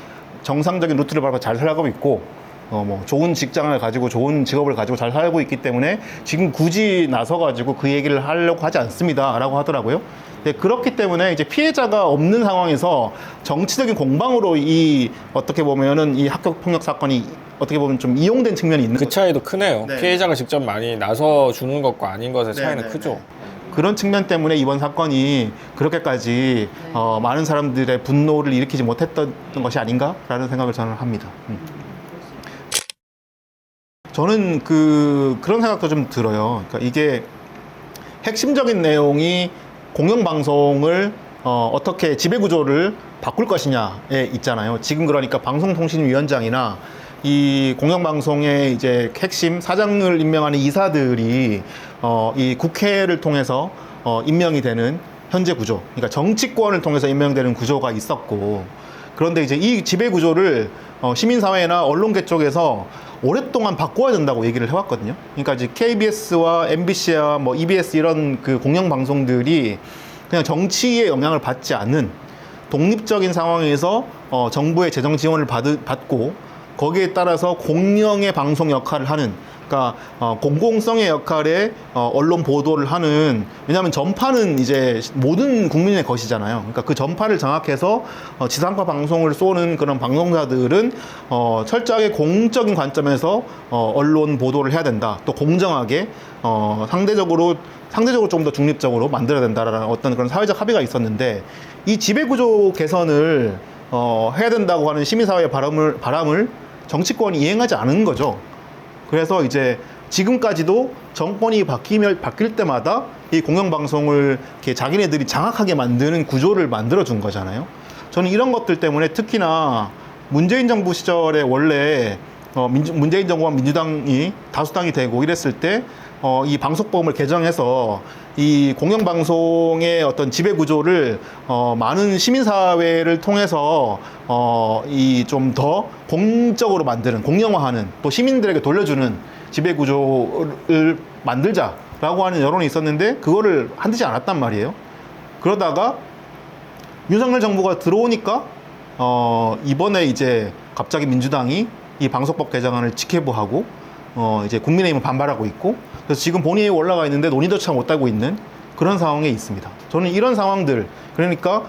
정상적인 루트를 밟아 잘 살아가고 있고 뭐 좋은 직장을 가지고 좋은 직업을 가지고 잘 살고 있기 때문에 지금 굳이 나서가지고 그 얘기를 하려고 하지 않습니다라고 하더라고요. 네, 그렇기 때문에 이제 피해자가 없는 상황에서 정치적인 공방으로 어떻게 보면은 이 학교 폭력 사건이 어떻게 보면 좀 이용된 측면이 있는 그 거죠. 차이도 크네요. 네. 피해자가 직접 많이 나서 주는 것과 아닌 것의 차이는 네, 크죠. 그런 측면 때문에 이번 사건이 그렇게까지 많은 사람들의 분노를 일으키지 못했던 것이 아닌가라는 생각을 저는 합니다. 저는 그런 생각도 좀 들어요. 그러니까 이게 핵심적인 내용이 공영방송을 어떻게 지배구조를 바꿀 것이냐에 있잖아요. 지금 그러니까 방송통신위원장이나 이 공영방송의 이제 핵심 사장을 임명하는 이사들이 이 국회를 통해서 임명이 되는 현재 구조, 그러니까 정치권을 통해서 임명되는 구조가 있었고, 그런데 이제 이 지배구조를 시민사회나 언론계 쪽에서 오랫동안 바꿔야 된다고 얘기를 해왔거든요. 그러니까 이제 KBS와 MBC와 뭐 EBS 이런 그 공영방송들이 그냥 정치의 영향을 받지 않는 독립적인 상황에서 정부의 재정 지원을 받고 거기에 따라서 공영의 방송 역할을 하는, 그러니까 공공성의 역할에 언론 보도를 하는, 왜냐하면 전파는 이제 모든 국민의 것이잖아요. 그러니까 그 전파를 장악해서 지상파 방송을 쏘는 그런 방송사들은 철저하게 공적인 관점에서 언론 보도를 해야 된다. 또 공정하게 상대적으로 좀 더 중립적으로 만들어야 된다라는 어떤 그런 사회적 합의가 있었는데, 이 지배구조 개선을 해야 된다고 하는 시민사회의 바람을 정치권이 이행하지 않은 거죠. 그래서 이제 지금까지도 정권이 바뀔 때마다 이 공영방송을 이렇게 자기네들이 장악하게 만드는 구조를 만들어준 거잖아요. 저는 이런 것들 때문에 특히나 문재인 정부 시절에 원래 문재인 정부와 민주당이 다수당이 되고 이랬을 때 이 방송법을 개정해서 이 공영방송의 어떤 지배구조를 많은 시민사회를 통해서 이 좀 더 공적으로 만드는, 공영화하는, 또 시민들에게 돌려주는 지배구조를 만들자라고 하는 여론이 있었는데 그거를 한듯이 않았단 말이에요. 그러다가 윤석열 정부가 들어오니까 이번에 이제 갑자기 민주당이 이 방송법 개정안을 직회부하고 이제 국민의힘은 반발하고 있고, 그래서 지금 본회의에 올라가 있는데 논의조차 못하고 있는 그런 상황에 있습니다. 저는 이런 상황들, 그러니까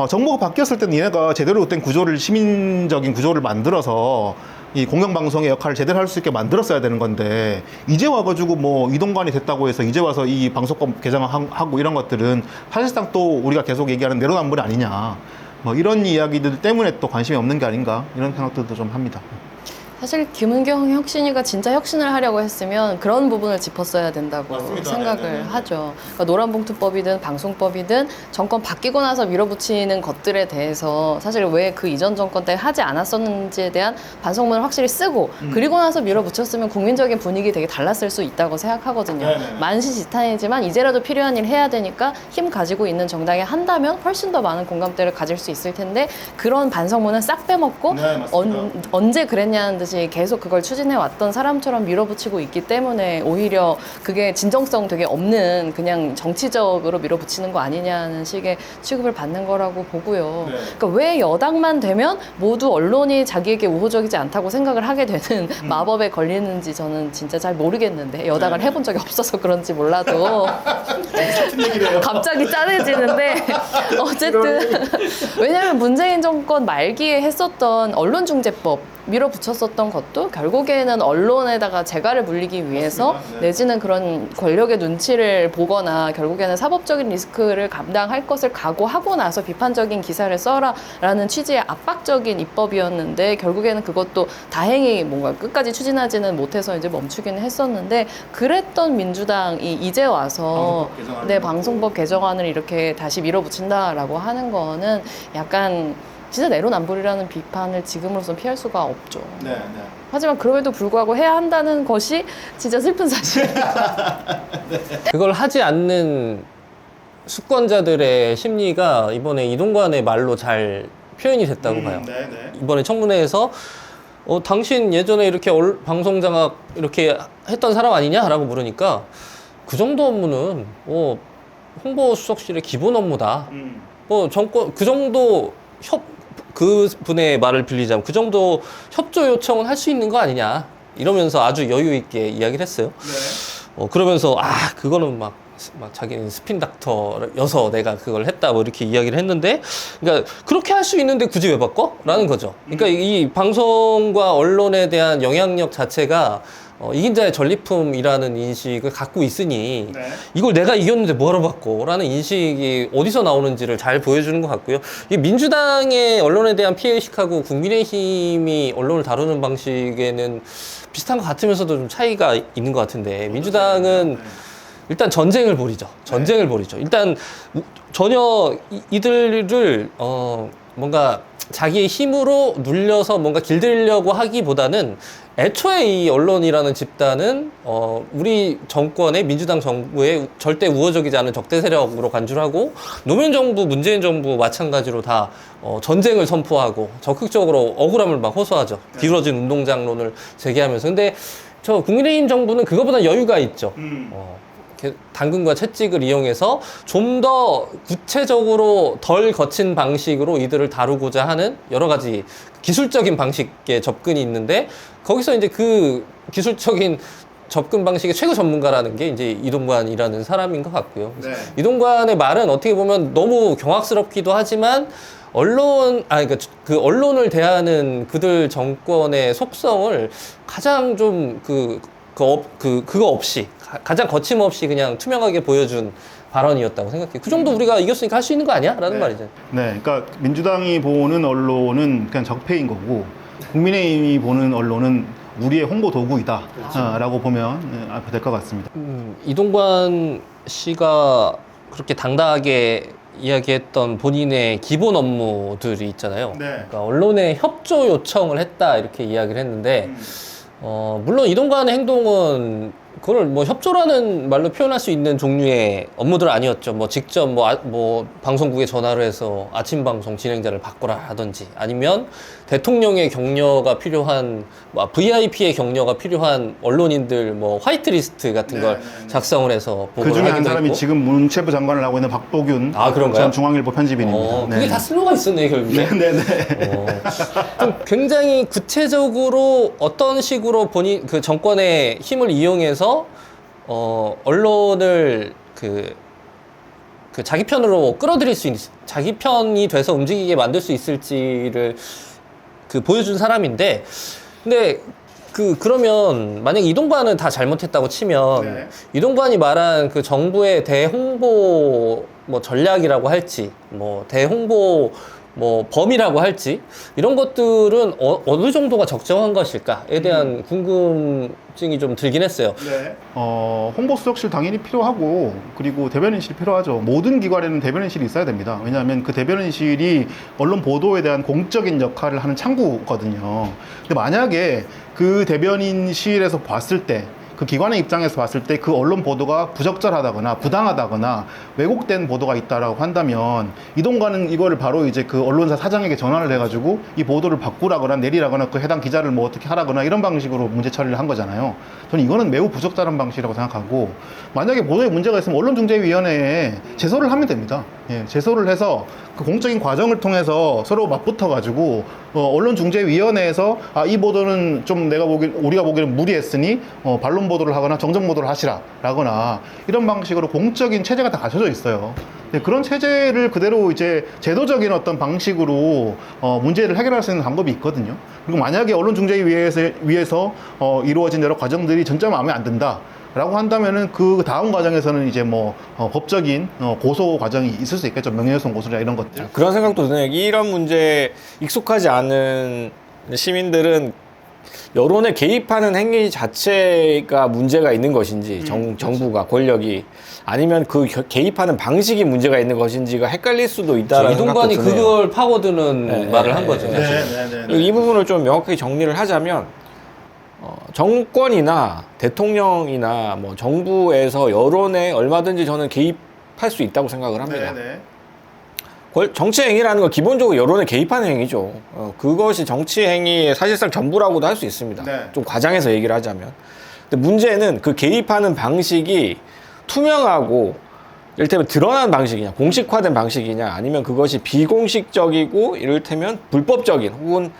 정부가 바뀌었을 때는 얘네가 제대로 된 구조를, 시민적인 구조를 만들어서 이 공영방송의 역할을 제대로 할 수 있게 만들었어야 되는 건데, 이제 와가지고 뭐 이동관이 됐다고 해서 이제 와서 이 방송법 개정하고 이런 것들은 사실상 또 우리가 계속 얘기하는 내로남불이 아니냐, 뭐 이런 이야기들 때문에 또 관심이 없는 게 아닌가, 이런 생각들도 좀 합니다. 사실 김은경 혁신위가 진짜 혁신을 하려고 했으면 그런 부분을 짚었어야 된다고 맞습니다. 생각을 네네네. 하죠. 그러니까 노란봉투법이든 방송법이든 정권 바뀌고 나서 밀어붙이는 것들에 대해서 사실 왜 그 이전 정권 때 하지 않았었는지에 대한 반성문을 확실히 쓰고 그리고 나서 밀어붙였으면 국민적인 분위기 되게 달랐을 수 있다고 생각하거든요. 네네. 만시지탄이지만 이제라도 필요한 일 해야 되니까 힘 가지고 있는 정당이 한다면 훨씬 더 많은 공감대를 가질 수 있을 텐데, 그런 반성문은 싹 빼먹고 네, 맞습니다. 언제 그랬냐는 듯이 계속 그걸 추진해 왔던 사람처럼 밀어붙이고 있기 때문에 오히려 그게 진정성 되게 없는, 그냥 정치적으로 밀어붙이는 거 아니냐는 식의 취급을 받는 거라고 보고요. 네. 그러니까 왜 여당만 되면 모두 언론이 자기에게 우호적이지 않다고 생각을 하게 되는 마법에 걸리는지 저는 진짜 잘 모르겠는데, 여당을 해본 적이 없어서 그런지 몰라도 갑자기 짠해지는데 어쨌든 왜냐하면 문재인 정권 말기에 했었던 언론중재법 밀어붙였었던 것도 결국에는 언론에다가 재갈을 물리기 위해서, 맞습니다. 네. 내지는 그런 권력의 눈치를 보거나 결국에는 사법적인 리스크를 감당할 것을 각오하고 나서 비판적인 기사를 써라라는 취지의 압박적인 입법이었는데, 결국에는 그것도 다행히 뭔가 끝까지 추진하지는 못해서 이제 멈추기는 했었는데, 그랬던 민주당이 이제 와서 방송법 개정안을 네, 방송법 개정안을 이렇게 다시 밀어붙인다라고 하는 거는 약간 진짜 내로남불이라는 비판을 지금으로선 피할 수가 없죠. 네, 네. 하지만 그럼에도 불구하고 해야 한다는 것이 진짜 슬픈 사실입니다. 그걸 하지 않는 수권자들의 심리가 이번에 이동관의 말로 잘 표현이 됐다고 봐요. 네, 네. 이번에 청문회에서 당신 예전에 이렇게 방송장악 이렇게 했던 사람 아니냐라고 물으니까, 그 정도 업무는 홍보수석실의 기본 업무다. 정권 그 정도 그 분의 말을 빌리자면 그 정도 협조 요청은 할 수 있는 거 아니냐, 이러면서 아주 여유 있게 이야기를 했어요. 네. 그러면서 그거는 막 자기는 스핀 닥터여서 내가 그걸 했다, 뭐 이렇게 이야기를 했는데, 그러니까 그렇게 할 수 있는데 굳이 왜 바꿔? 라는 거죠. 그러니까 이 방송과 언론에 대한 영향력 자체가 이긴 자의 전리품이라는 인식을 갖고 있으니, 네. 이걸 내가 이겼는데 뭐하러 바꿔? 라는 인식이 어디서 나오는지를 잘 보여주는 것 같고요. 이 민주당의 언론에 대한 피해의식하고 국민의힘이 언론을 다루는 방식에는 비슷한 것 같으면서도 좀 차이가 있는 것 같은데, 민주당은 일단 전쟁을 벌이죠. 전쟁을 벌이죠. 일단 전혀 이들을 뭔가 자기의 힘으로 눌려서 뭔가 길들이려고 하기보다는, 애초에 이 언론이라는 집단은 우리 정권의, 민주당 정부의 절대 우호적이지 않은 적대 세력으로 간주하고, 노무현 정부, 문재인 정부 마찬가지로 다 전쟁을 선포하고 적극적으로 억울함을 막 호소하죠. 기울어진 운동장론을 제기하면서. 근데 저 국민의힘 정부는 그거보다 여유가 있죠. 이렇게 당근과 채찍을 이용해서 좀 더 구체적으로 덜 거친 방식으로 이들을 다루고자 하는 여러 가지 기술적인 방식의 접근이 있는데, 거기서 이제 그 기술적인 접근 방식의 최고 전문가라는 게 이제 이동관이라는 사람인 것 같고요. 네. 이동관의 말은 어떻게 보면 너무 경악스럽기도 하지만, 그러니까 그 언론을 대하는 그들 정권의 속성을 가장 좀 그거 없이, 가장 거침없이 그냥 투명하게 보여준 발언이었다고 생각해요. 그 정도 우리가 이겼으니까 할 수 있는 거 아니야? 라는 말이죠. 네, 그러니까 민주당이 보는 언론은 그냥 적폐인 거고, 국민의힘이 보는 언론은 우리의 홍보 도구이다, 라고 보면 될 것 같습니다. 이동관 씨가 그렇게 당당하게 이야기했던 본인의 기본 업무들이 있잖아요. 네. 그러니까 언론에 협조 요청을 했다, 이렇게 이야기를 했는데, 물론 이동관의 행동은 그걸 뭐 협조라는 말로 표현할 수 있는 종류의 업무들은 아니었죠. 뭐 직접 뭐 방송국에 전화를 해서 아침 방송 진행자를 바꾸라 하든지, 아니면 대통령의 격려가 필요한 VIP의 격려가 필요한 언론인들 뭐 화이트리스트 같은 걸 작성을 해서 그 보고를 중에 한 하기도 사람이 했고. 지금 문체부 장관을 하고 있는 박보균 아, 그런가요? 전 중앙일보 편집인입니다. 그게 다 쓸모가 있었네 결국에. 네네. 좀 굉장히 구체적으로 어떤 식으로 본인 그 정권의 힘을 이용해서 언론을 그 자기 편으로 끌어들일 수 있는, 자기 편이 돼서 움직이게 만들 수 있을지를 보여준 사람인데, 근데 그러면 만약 이동관은 다 잘못했다고 치면 네. 이동관이 말한 그 정부의 대홍보 뭐 전략이라고 할지, 뭐 대홍보 뭐 범위라고 할지, 이런 것들은 어느 정도가 적정한 것일까에 대한 궁금증이 좀 들긴 했어요. 네. 홍보수석실 당연히 필요하고, 그리고 대변인실 필요하죠. 모든 기관에는 대변인실이 있어야 됩니다. 왜냐하면 그 대변인실이 언론 보도에 대한 공적인 역할을 하는 창구거든요. 근데 만약에 그 대변인실에서 봤을 때, 그 기관의 입장에서 봤을 때 그 언론 보도가 부적절하다거나 부당하다거나 왜곡된 보도가 있다라고 한다면, 이동관은 이거를 바로 이제 그 언론사 사장에게 전화를 해가지고 이 보도를 바꾸라거나 내리라거나 그 해당 기자를 뭐 어떻게 하라거나 이런 방식으로 문제 처리를 한 거잖아요. 저는 이거는 매우 부적절한 방식이라고 생각하고, 만약에 보도에 문제가 있으면 언론중재위원회에 제소를 하면 됩니다. 예, 제소를 해서 그 공적인 과정을 통해서 서로 맞붙어가지고 언론중재위원회에서 이 보도는 좀 우리가 보기에는 무리했으니 반론 보도를 하거나 정정 보도를 하시라라거나 이런 방식으로 공적인 체제가 다 갖춰져 있어요. 네, 그런 체제를 그대로 이제 제도적인 어떤 방식으로 문제를 해결할 수 있는 방법이 있거든요. 그리고 만약에 언론중재위에서 이루어진 여러 과정들이 전체 마음에 안 든다 라고 한다면은 그 다음 과정에서는 이제 뭐 법적인 고소 과정이 있을 수 있겠죠. 명예훼손 고소나 이런 것들. 그런 생각도 드네요. 이런 문제에 익숙하지 않은 시민들은 여론에 개입하는 행위 자체가 문제가 있는 것인지, 정부가, 권력이, 아니면 그 개입하는 방식이 문제가 있는 것인지가 헷갈릴 수도 있다라는 생각도 이동관이 드네요. 그걸 파고드는 네, 말을 한 거죠. 그리고 이 부분을 좀 명확하게 정리를 하자면, 정권이나 대통령이나 뭐 정부에서 여론에 얼마든지 저는 개입할 수 있다고 생각을 합니다. 정치 행위라는 건 기본적으로 여론에 개입하는 행위죠. 그것이 정치 행위의 사실상 전부라고도 할 수 있습니다. 네. 좀 과장해서 얘기를 하자면. 근데 문제는 그 개입하는 방식이 투명하고 이를테면 드러난 방식이냐, 공식화된 방식이냐, 아니면 그것이 비공식적이고 이를테면 불법적인 혹은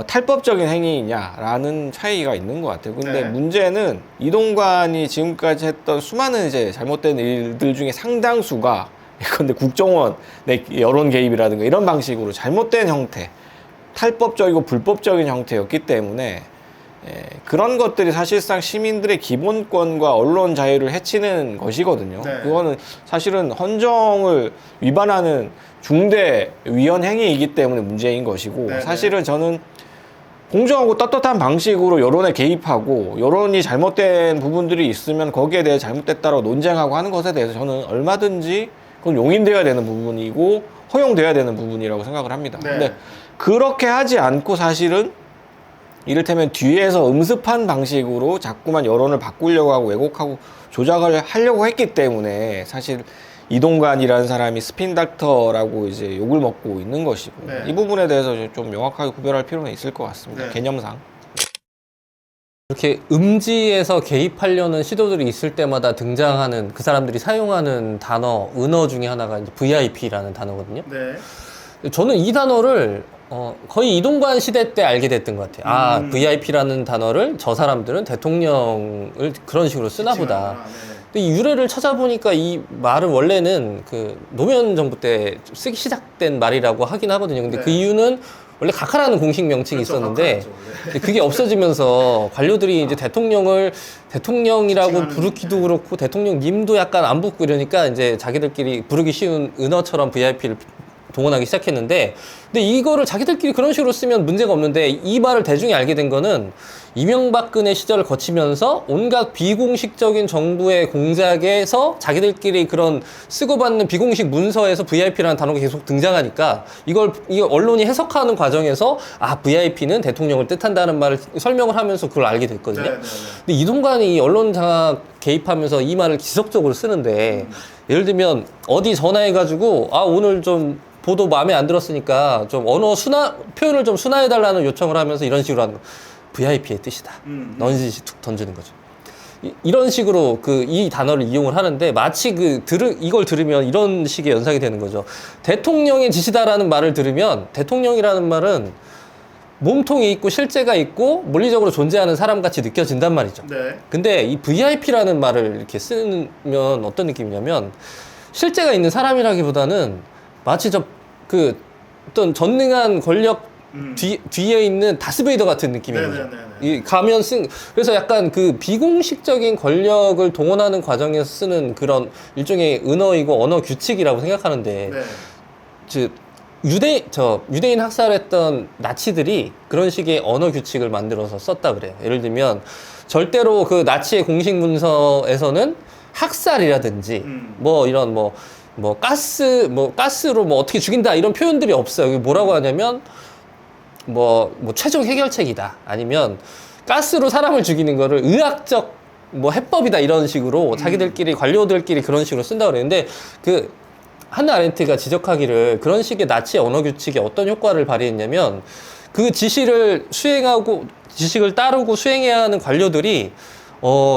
탈법적인 행위냐라는 차이가 있는 것 같아요. 근데 네. 문제는 이동관이 지금까지 했던 수많은 이제 잘못된 일들 중에 상당수가, 예컨대 국정원의 여론 개입이라든가 이런 방식으로 잘못된 형태, 탈법적이고 불법적인 형태였기 때문에 그런 것들이 사실상 시민들의 기본권과 언론 자유를 해치는 것이거든요. 네. 그거는 사실은 헌정을 위반하는 중대 위헌 행위이기 때문에 문제인 것이고, 네, 사실은 저는 공정하고 떳떳한 방식으로 여론에 개입하고 여론이 잘못된 부분들이 있으면 거기에 대해 잘못됐다고 논쟁하고 하는 것에 대해서 저는 얼마든지 그건 용인되어야 되는 부분이고 허용되어야 되는 부분이라고 생각을 합니다. 네. 근데 그렇게 하지 않고 사실은 이를테면 뒤에서 음습한 방식으로 자꾸만 여론을 바꾸려고 하고 왜곡하고 조작을 하려고 했기 때문에 사실 이동관이라는 사람이 스핀닥터라고 이제 욕을 먹고 있는 것이고, 네. 이 부분에 대해서 좀 명확하게 구별할 필요는 있을 것 같습니다. 네. 개념상. 이렇게 음지에서 개입하려는 시도들이 있을 때마다 등장하는 그 사람들이 사용하는 은어 중에 하나가 이제 VIP라는 단어거든요. 네. 저는 이 단어를 거의 이동관 시대 때 알게 됐던 것 같아요. VIP라는 단어를 저 사람들은 대통령을 그런 식으로 쓰나 보다. 근데 이 유래를 찾아보니까 이 말은 원래는 그 노무현 정부 때 쓰기 시작된 말이라고 하긴 하거든요. 근데 네. 그 이유는 원래 각하라는 공식 명칭이 그렇죠, 있었는데, 각하죠, 근데 그게 없어지면서 관료들이 이제 대통령이라고 지칭하는, 부르기도 그렇고 대통령님도 약간 안 붙고 이러니까 이제 자기들끼리 부르기 쉬운 은어처럼 VIP를 동원하기 시작했는데, 근데 이거를 자기들끼리 그런 식으로 쓰면 문제가 없는데, 이 말을 대중이 알게 된 거는 이명박근혜 시절을 거치면서 온갖 비공식적인 정부의 공작에서 자기들끼리 그런 쓰고 받는 비공식 문서에서 VIP라는 단어가 계속 등장하니까 이걸 언론이 해석하는 과정에서 VIP는 대통령을 뜻한다는 말을 설명을 하면서 그걸 알게 됐거든요. 네, 네, 네. 근데 이동관이 이 언론 장악 개입하면서 이 말을 지속적으로 쓰는데, 예를 들면 어디 전화해가지고 오늘 좀 보도 마음에 안 들었으니까 좀 표현을 좀 순화해달라는 요청을 하면서 이런 식으로 하는 거. VIP의 뜻이다. 넌지시 툭 던지는 거죠. 이런 식으로 이 단어를 이용을 하는데, 마치 이걸 들으면 이런 식의 연상이 되는 거죠. 대통령의 지시다라는 말을 들으면, 대통령이라는 말은 몸통이 있고 실제가 있고 물리적으로 존재하는 사람 같이 느껴진단 말이죠. 네. 근데 이 VIP라는 말을 이렇게 쓰면 어떤 느낌이냐면, 실제가 있는 사람이라기보다는 마치 어떤 전능한 권력 뒤에 있는 다스베이더 같은 느낌인 거죠. 이 가면 그래서 약간 비공식적인 권력을 동원하는 과정에서 쓰는 그런 일종의 은어이고 언어 규칙이라고 생각하는데, 즉 유대인 학살했던 나치들이 그런 식의 언어 규칙을 만들어서 썼다 그래요. 예를 들면 절대로 나치의 공식 문서에서는 학살이라든지 이런 가스로 어떻게 죽인다 이런 표현들이 없어요. 뭐라고 하냐면 최종 해결책이다, 아니면 가스로 사람을 죽이는 거를 의학적 해법이다, 이런 식으로 자기들끼리 관료들끼리 그런 식으로 쓴다 그랬는데, 한나 아렌트가 지적하기를 그런 식의 나치 언어 규칙이 어떤 효과를 발휘했냐면, 그 지시를 따르고 수행해야 하는 관료들이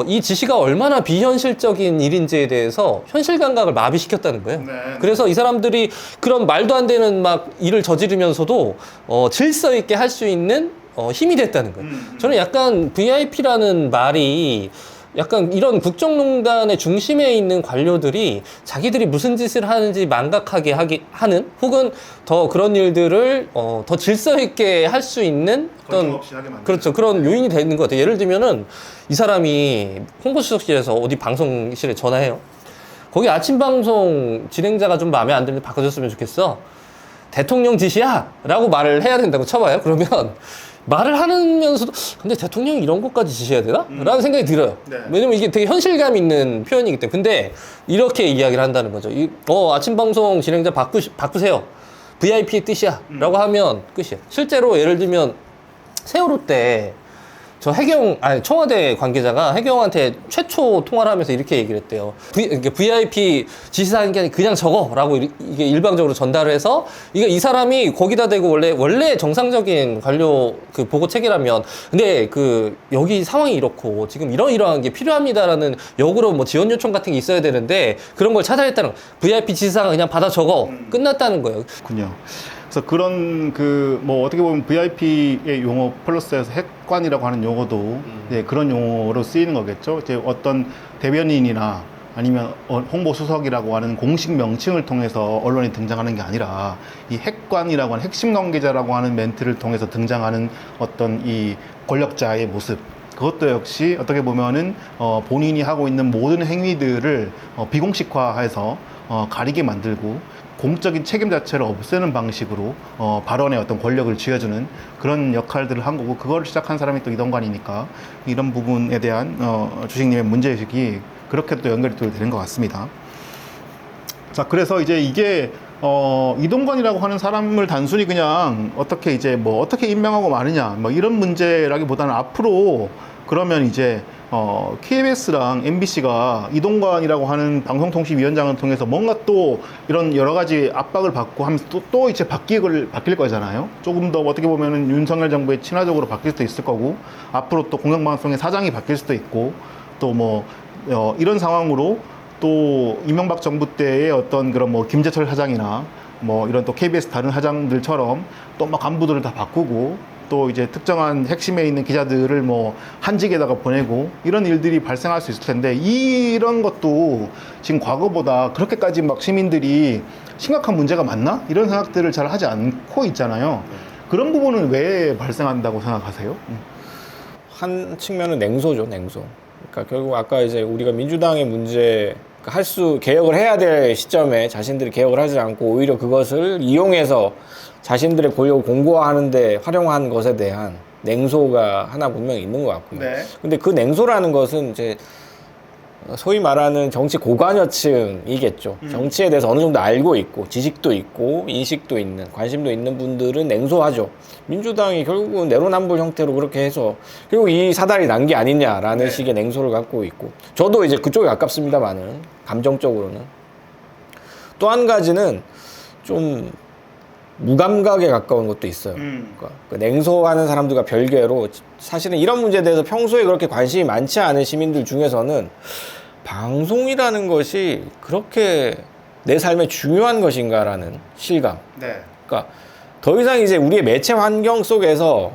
이 지시가 얼마나 비현실적인 일인지에 대해서 현실 감각을 마비시켰다는 거예요. 그래서 이 사람들이 그런 말도 안 되는 일을 저지르면서도 질서 있게 할 수 있는 힘이 됐다는 거예요. 저는 약간 VIP라는 말이 약간 이런 국정농단의 중심에 있는 관료들이 자기들이 무슨 짓을 하는지 망각하게 하는, 혹은 더 그런 일들을 더 질서 있게 할 수 있는 어떤, 그렇죠, 그런 요인이 되는 것 같아요. 예를 들면은 이 사람이 홍보수석실에서 어디 방송실에 전화해요. 거기 아침 방송 진행자가 좀 마음에 안 드는데 바꿔줬으면 좋겠어. 대통령 지시야! 라고 말을 해야 된다고 쳐봐요. 그러면 말을 하면서도 근데 대통령이 이런 것까지 지시해야 되나? 라는 생각이 들어요. 왜냐면 이게 되게 현실감 있는 표현이기 때문에. 근데 이렇게 이야기를 한다는 거죠. 아침 방송 진행자 바꾸세요. VIP의 뜻이야. 라고 하면 끝이에요. 실제로 예를 들면 세월호 때 청와대 관계자가 해경한테 최초 통화를 하면서 이렇게 얘기를 했대요. VIP 지시사항이 아니라 그냥 적어라고 이게 일방적으로 전달을 해서, 이 사람이 거기다 대고 원래 정상적인 관료 보고 체계라면, 근데 여기 상황이 이렇고 지금 이러한 게 필요합니다라는 역으로 지원 요청 같은 게 있어야 되는데, 그런 걸 찾아냈다는 거. VIP 지시사항 그냥 받아 적어. 끝났다는 거예요. 그렇군요. 그래서 그런 어떻게 보면 VIP의 용어 플러스해서 핵관이라고 하는 용어도 그런 용어로 쓰이는 거겠죠. 이제 어떤 대변인이나 아니면 홍보수석이라고 하는 공식 명칭을 통해서 언론이 등장하는 게 아니라, 이 핵관이라고 하는 핵심 관계자라고 하는 멘트를 통해서 등장하는 어떤 이 권력자의 모습, 그것도 역시 어떻게 보면은 본인이 하고 있는 모든 행위들을 비공식화해서 가리게 만들고, 공적인 책임 자체를 없애는 방식으로 발언의 어떤 권력을 쥐어주는 그런 역할들을 한 거고, 그걸 시작한 사람이 또 이동관이니까 이런 부분에 대한 주식님의 문제의식이 그렇게 또 연결이 또 되는 것 같습니다. 자, 그래서 이제 이게 이동관이라고 하는 사람을 단순히 그냥 어떻게 어떻게 임명하고 마느냐 이런 문제라기보다는, 앞으로 그러면 이제 KBS랑 MBC가 이동관이라고 하는 방송통신위원장을 통해서 뭔가 또 이런 여러 가지 압박을 받고 하면서 또 이제 바뀔 거잖아요. 조금 더 어떻게 보면은 윤석열 정부에 친화적으로 바뀔 수도 있을 거고, 앞으로 또 공영방송의 사장이 바뀔 수도 있고, 또 이런 상황으로 또 이명박 정부 때의 어떤 그런 김재철 사장이나 이런 또 KBS 다른 사장들처럼 또 간부들을 다 바꾸고, 또 이제 특정한 핵심에 있는 기자들을 한직에다가 보내고, 이런 일들이 발생할 수 있을 텐데, 이런 것도 지금 과거보다 그렇게까지 시민들이 심각한 문제가 맞나? 이런 생각들을 잘 하지 않고 있잖아요. 그런 부분은 왜 발생한다고 생각하세요? 한 측면은 냉소죠, 냉소. 그러니까 결국 아까 이제 우리가 민주당의 문제 개혁을 해야 될 시점에 자신들이 개혁을 하지 않고 오히려 그것을 이용해서 자신들의 권력을 공고화하는데 활용한 것에 대한 냉소가 하나 분명히 있는 것 같고요. 네. 근데 그 냉소라는 것은 이제 소위 말하는 정치 고관여층이겠죠. 정치에 대해서 어느 정도 알고 있고 지식도 있고 인식도 있는 관심도 있는 분들은 냉소하죠. 민주당이 결국은 내로남불 형태로 그렇게 해서 결국 이 사달이 난 게 아니냐라는 식의 냉소를 갖고 있고 저도 이제 그쪽에 가깝습니다만은 감정적으로는 또 한 가지는 좀 무감각에 가까운 것도 있어요. 그러니까 그 냉소하는 사람들과 별개로 사실은 이런 문제에 대해서 평소에 그렇게 관심이 많지 않은 시민들 중에서는 방송이라는 것이 그렇게 내 삶에 중요한 것인가라는 실감. 네. 그러니까 더 이상 이제 우리의 매체 환경 속에서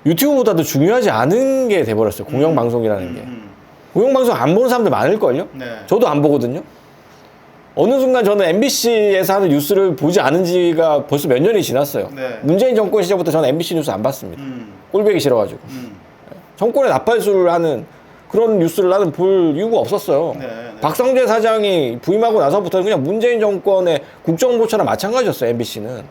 유튜브보다도 중요하지 않은 게 돼버렸어요. 공영방송이라는 게. 공영방송 안 보는 사람들 많을걸요? 네. 저도 안 보거든요. 어느 순간 저는 MBC에서 하는 뉴스를 보지 않은 지가 벌써 몇 년이 지났어요. 네. 문재인 정권 시절부터 저는 MBC 뉴스 안 봤습니다. 꼴보기 싫어가지고. 정권의 나팔수를 하는 그런 뉴스를 나는 볼 이유가 없었어요. 네. 박성재 사장이 부임하고 나서부터는 그냥 문재인 정권의 국정보처럼 마찬가지였어요, MBC는.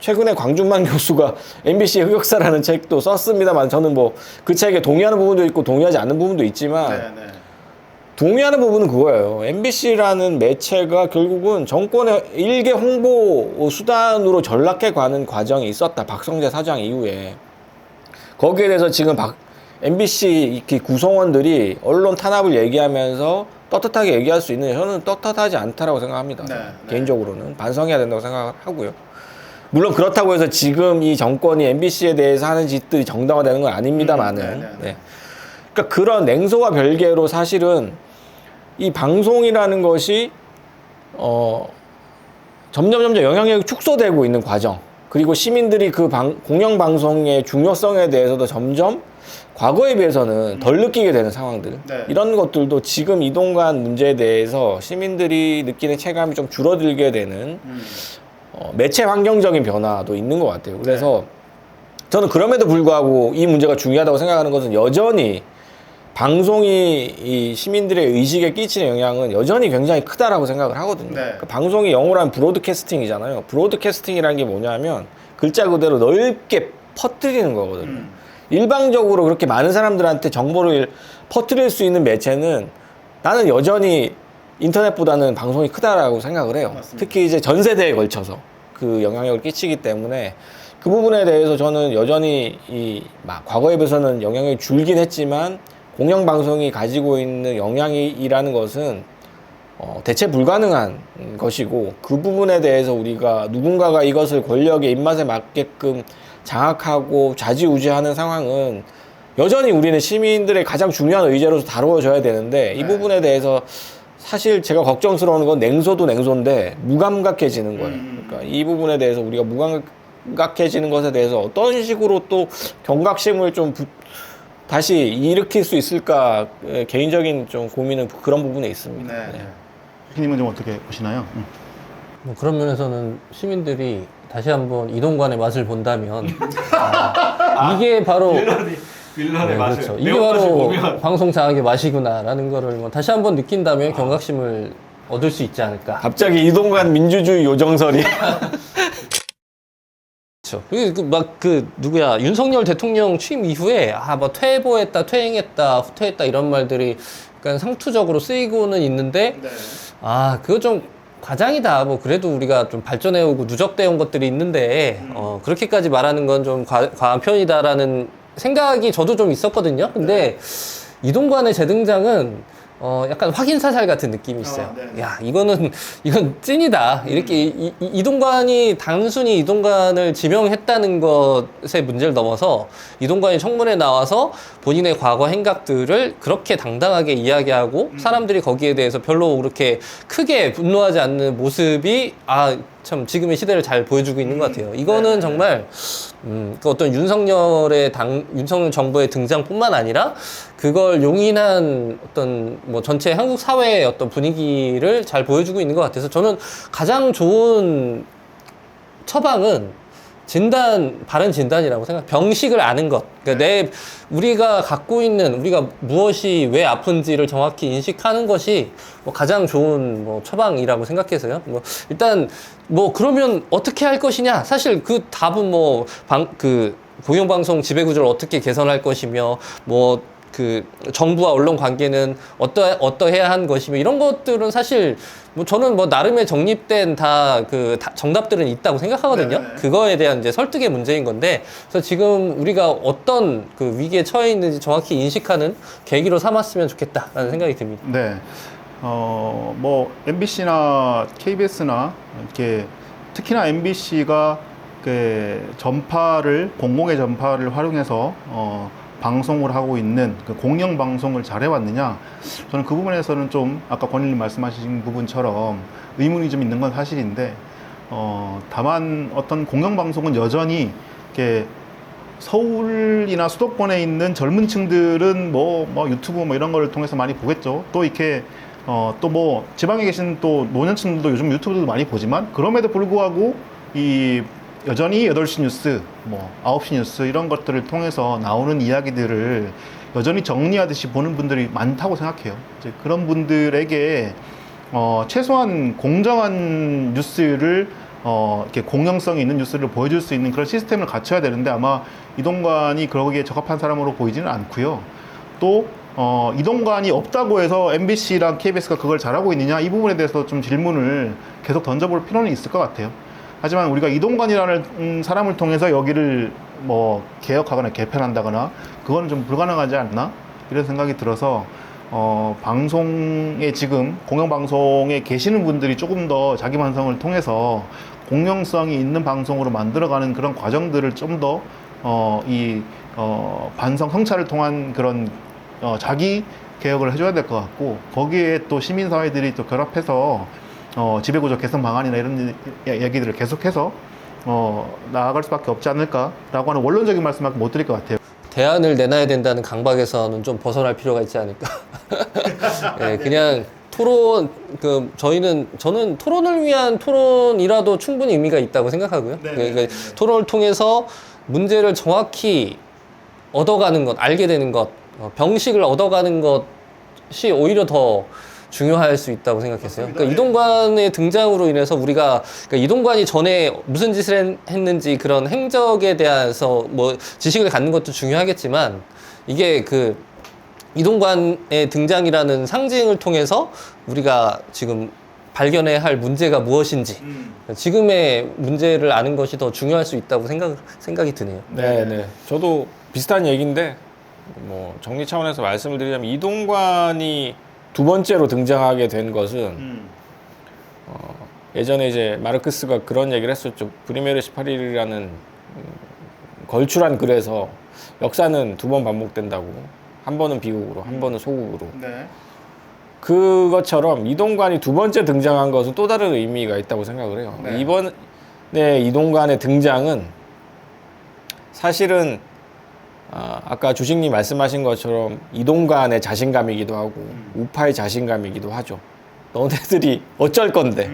최근에 광준만 교수가 MBC의 흑역사라는 책도 썼습니다만 저는 뭐 그 책에 동의하는 부분도 있고 동의하지 않는 부분도 있지만 네. 동의하는 부분은 그거예요. MBC라는 매체가 결국은 정권의 일개 홍보 수단으로 전락해 가는 과정이 있었다. 박성재 사장 이후에. 거기에 대해서 지금 MBC 구성원들이 언론 탄압을 얘기하면서 떳떳하게 얘기할 수 있는 저는 떳떳하지 않다라고 생각합니다. 네. 개인적으로는 반성해야 된다고 생각하고요. 물론 그렇다고 해서 지금 이 정권이 MBC에 대해서 하는 짓들이 정당화되는 건 아닙니다만은. 네. 그러니까 그런 냉소와 별개로 사실은 이 방송이라는 것이 점점 영향력이 축소되고 있는 과정, 그리고 시민들이 그 공영방송의 중요성에 대해서도 점점 과거에 비해서는 덜 느끼게 되는 상황들, 네. 이런 것들도 지금 이동관 문제에 대해서 시민들이 느끼는 체감이 좀 줄어들게 되는 매체 환경적인 변화도 있는 것 같아요. 그래서 저는 그럼에도 불구하고 이 문제가 중요하다고 생각하는 것은 여전히 방송이 이 시민들의 의식에 끼치는 영향은 여전히 굉장히 크다라고 생각을 하거든요. 네. 그러니까 방송이 영어로 하면 브로드캐스팅이잖아요. 브로드캐스팅이라는 게 뭐냐면 글자 그대로 넓게 퍼뜨리는 거거든요. 일방적으로 그렇게 많은 사람들한테 정보를 퍼뜨릴 수 있는 매체는 나는 여전히 인터넷보다는 방송이 크다라고 생각을 해요. 맞습니다. 특히 이제 전 세대에 걸쳐서 그 영향력을 끼치기 때문에 그 부분에 대해서 저는 여전히 과거에 비해서는 영향력이 줄긴 했지만 공영방송이 가지고 있는 영향이라는 것은 대체 불가능한 것이고, 그 부분에 대해서 우리가 누군가가 이것을 권력의 입맛에 맞게끔 장악하고 좌지우지하는 상황은 여전히 우리는 시민들의 가장 중요한 의제로서 다루어져야 되는데, 이 부분에 대해서 사실 제가 걱정스러운 건 냉소도 냉소인데 무감각해지는 거예요. 그러니까 이 부분에 대해서 우리가 무감각해지는 것에 대해서 어떤 식으로 또 경각심을 좀 다시 일으킬 수 있을까, 개인적인 좀 고민은 그런 부분에 있습니다. 네. 피님은 좀 어떻게 보시나요? 뭐 그런 면에서는 시민들이 다시 한번 이동관의 맛을 본다면 이게 바로 빌런의 그렇죠. 이게 바로 방송 장악의 맛이구나라는 거를 뭐 다시 한번 느낀다면 경각심을 얻을 수 있지 않을까. 갑자기 이동관 민주주의 요정설이. 그렇죠. 누구야 윤석열 대통령 취임 이후에 뭐 퇴보했다, 퇴행했다, 후퇴했다 이런 말들이 약간 상투적으로 쓰이고는 있는데 그거 좀 과장이다. 뭐 그래도 우리가 좀 발전해오고 누적돼온 것들이 있는데 그렇게까지 말하는 건 좀 과한 편이다라는 생각이 저도 좀 있었거든요. 근데 이동관의 재등장은 약간 확인사살 같은 느낌이 있어요. 야, 이건 찐이다. 이렇게 이동관이 단순히 이동관을 지명했다는 것의 문제를 넘어서 이동관이 청문회에 나와서 본인의 과거 행각들을 그렇게 당당하게 이야기하고 사람들이 거기에 대해서 별로 그렇게 크게 분노하지 않는 모습이 참 지금의 시대를 잘 보여주고 있는 것 같아요. 이거는 정말 그 어떤 윤석열 정부의 등장뿐만 아니라 그걸 용인한 어떤 뭐 전체 한국 사회의 어떤 분위기를 잘 보여주고 있는 것 같아서 저는 가장 좋은 처방은 바른 진단이라고 생각. 병식을 아는 것. 그러니까 우리가 갖고 있는 우리가 무엇이 왜 아픈지를 정확히 인식하는 것이 뭐 가장 좋은 뭐 처방이라고 생각해서요. 뭐 일단 뭐 그러면 어떻게 할 것이냐? 사실 그 답은 뭐 공영방송 지배구조를 어떻게 개선할 것이며 뭐 그 정부와 언론 관계는 어떠해야 한 것이며 이런 것들은 사실 뭐 저는 뭐 나름의 정립된 정답들은 있다고 생각하거든요. 네네. 그거에 대한 이제 설득의 문제인 건데, 그래서 지금 우리가 어떤 그 위기에 처해 있는지 정확히 인식하는 계기로 삼았으면 좋겠다라는 생각이 듭니다. 네. 뭐 MBC나 KBS나 이렇게 특히나 MBC가 그 공공의 전파를 활용해서 방송을 하고 있는 그 공영 방송을 잘 해왔느냐, 저는 그 부분에서는 좀 아까 권일님 말씀하신 부분처럼 의문이 좀 있는 건 사실인데, 다만 어떤 공영 방송은 여전히 이렇게 서울이나 수도권에 있는 젊은 층들은 뭐 유튜브 뭐 이런 거를 통해서 많이 보겠죠. 또 이렇게 또 뭐 지방에 계신 또 노년층들도 요즘 유튜브도 많이 보지만, 그럼에도 불구하고 이 여전히 8시 뉴스, 뭐 9시 뉴스 이런 것들을 통해서 나오는 이야기들을 여전히 정리하듯이 보는 분들이 많다고 생각해요. 이제 그런 분들에게 최소한 공정한 뉴스를 이렇게 공영성이 있는 뉴스를 보여줄 수 있는 그런 시스템을 갖춰야 되는데, 아마 이동관이 그러기에 적합한 사람으로 보이지는 않고요. 또 이동관이 없다고 해서 MBC랑 KBS가 그걸 잘하고 있느냐, 이 부분에 대해서 좀 질문을 계속 던져볼 필요는 있을 것 같아요. 하지만 우리가 이동관이라는 사람을 통해서 여기를 뭐 개혁하거나 개편한다거나 그거는 좀 불가능하지 않나, 이런 생각이 들어서 방송에 지금 공영방송에 계시는 분들이 조금 더 자기 반성을 통해서 공영성이 있는 방송으로 만들어가는 그런 과정들을 좀 더 반성 성찰을 통한 그런 자기 개혁을 해줘야 될 것 같고, 거기에 또 시민사회들이 또 결합해서 지배구조 개선 방안이나 이런 얘기들을 계속해서 나아갈 수밖에 없지 않을까라고 하는 원론적인 말씀밖에 못 드릴 것 같아요. 대안을 내놔야 된다는 강박에서는 좀 벗어날 필요가 있지 않을까. 예, 그냥 저는 토론을 위한 토론이라도 충분히 의미가 있다고 생각하고요. 그러니까 토론을 통해서 문제를 정확히 얻어가는 것, 알게 되는 것, 병식을 얻어가는 것이 오히려 더 중요할 수 있다고 생각했어요. 그러니까 이동관의 등장으로 인해서 그러니까 이동관이 전에 무슨 짓을 했는지 그런 행적에 대해서 뭐 지식을 갖는 것도 중요하겠지만, 이게 이동관의 등장이라는 상징을 통해서 우리가 지금 발견해야 할 문제가 무엇인지, 지금의 문제를 아는 것이 더 중요할 수 있다고 생각이 드네요. 네. 저도 비슷한 얘기인데, 뭐 정리 차원에서 말씀을 드리자면, 이동관이 두 번째로 등장하게 된 것은 예전에 이제 마르크스가 그런 얘기를 했었죠. 브리메르 18일이라는 걸출한 글에서 역사는 두 번 반복된다고. 한 번은 비극으로, 한 번은 소극으로. 네. 그것처럼 이동관이 두 번째 등장한 것은 또 다른 의미가 있다고 생각을 해요. 네. 이번에 이동관의 등장은 사실은 아까 주식님 말씀하신 것처럼 이동관의 자신감이기도 하고 우파의 자신감이기도 하죠. 너네들이 어쩔 건데,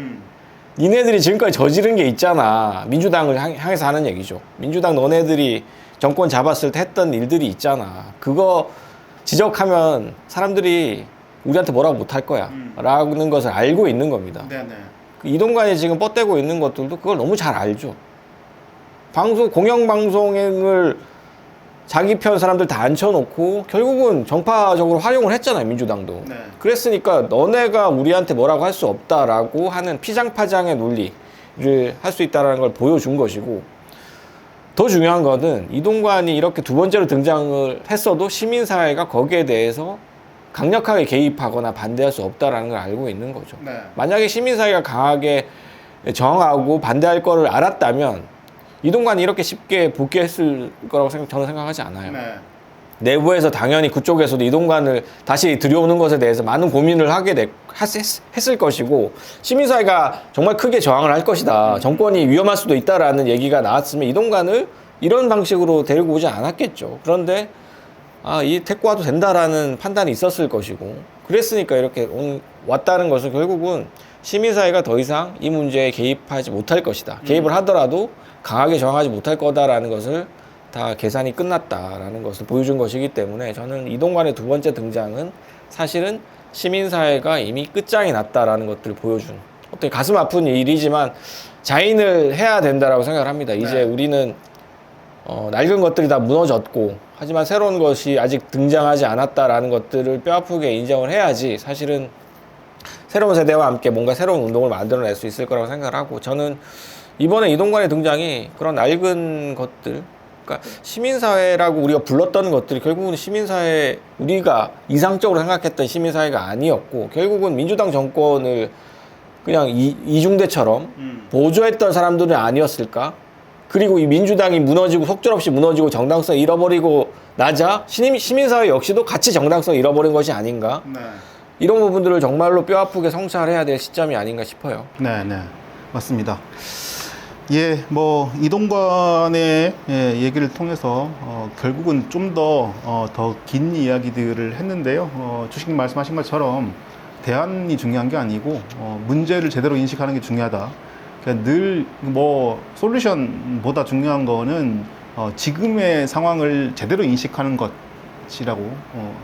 니네들이 지금까지 저지른 게 있잖아. 민주당을 향해서 하는 얘기죠. 민주당 너네들이 정권 잡았을 때 했던 일들이 있잖아. 그거 지적하면 사람들이 우리한테 뭐라고 못할 거야 라는 것을 알고 있는 겁니다. 네네. 이동관이 지금 뻗대고 있는 것들도 그걸 너무 잘 알죠. 공영방송을 자기 편 사람들 다 앉혀놓고 결국은 정파적으로 활용을 했잖아요, 민주당도. 네. 그랬으니까 너네가 우리한테 뭐라고 할 수 없다라고 하는 피장파장의 논리를 할 수 있다는 걸 보여준 것이고, 더 중요한 거는 이동관이 이렇게 두 번째로 등장을 했어도 시민사회가 거기에 대해서 강력하게 개입하거나 반대할 수 없다는 걸 알고 있는 거죠. 네. 만약에 시민사회가 강하게 저항하고 반대할 거를 알았다면 이동관이 이렇게 쉽게 복귀했을 거라고 저는 생각하지 않아요. 네. 내부에서 당연히 그쪽에서도 이동관을 다시 들여오는 것에 대해서 많은 고민을 했을 것이고, 시민사회가 정말 크게 저항을 할 것이다, 정권이 위험할 수도 있다라는 얘기가 나왔으면 이동관을 이런 방식으로 데리고 오지 않았겠죠. 그런데 이 데리고 와도 된다라는 판단이 있었을 것이고, 그랬으니까 이렇게 왔다는 것은 결국은 시민사회가 더 이상 이 문제에 개입하지 못할 것이다. 개입을 하더라도 강하게 저항하지 못할 거다라는 것을 다 계산이 끝났다라는 것을 보여준 것이기 때문에 저는 이동관의 두 번째 등장은 사실은 시민사회가 이미 끝장이 났다라는 것들을 보여준 어떻게 가슴 아픈 일이지만 자인을 해야 된다라고 생각을 합니다. 이제 우리는 낡은 것들이 다 무너졌고 하지만 새로운 것이 아직 등장하지 않았다라는 것들을 뼈아프게 인정을 해야지 사실은 새로운 세대와 함께 뭔가 새로운 운동을 만들어낼 수 있을 거라고 생각을 하고 저는 이번에 이동관의 등장이 그런 낡은 것들 그러니까 시민사회라고 우리가 불렀던 것들이 결국은 시민사회 우리가 이상적으로 생각했던 시민사회가 아니었고 결국은 민주당 정권을 그냥 이중대처럼 보조했던 사람들은 아니었을까? 그리고 이 민주당이 무너지고 속절없이 무너지고 정당성 잃어버리고 나자 시민사회 역시도 같이 정당성 잃어버린 것이 아닌가? 이런 부분들을 정말로 뼈아프게 성찰해야 될 시점이 아닌가 싶어요. 네, 네. 맞습니다. 예, 뭐 이동관의 얘기를 통해서 결국은 좀 더 긴 이야기들을 했는데요. 주식님 말씀하신 것처럼 대안이 중요한 게 아니고 문제를 제대로 인식하는 게 중요하다. 그러니까 늘 뭐 솔루션보다 중요한 거는 지금의 상황을 제대로 인식하는 것이라고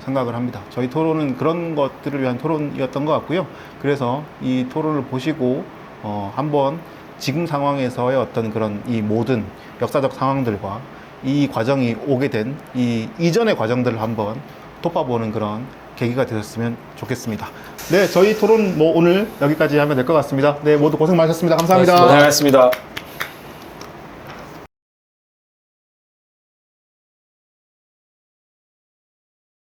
생각을 합니다. 저희 토론은 그런 것들을 위한 토론이었던 것 같고요. 그래서 이 토론을 보시고 한번 지금 상황에서의 어떤 그런 이 모든 역사적 상황들과 이 과정이 오게 된 이 이전의 과정들을 한번 톱어보는 그런 계기가 되셨으면 좋겠습니다. 네, 저희 토론 뭐 오늘 여기까지 하면 될 것 같습니다. 네, 모두 고생 많으셨습니다. 감사합니다. 고생하셨습니다.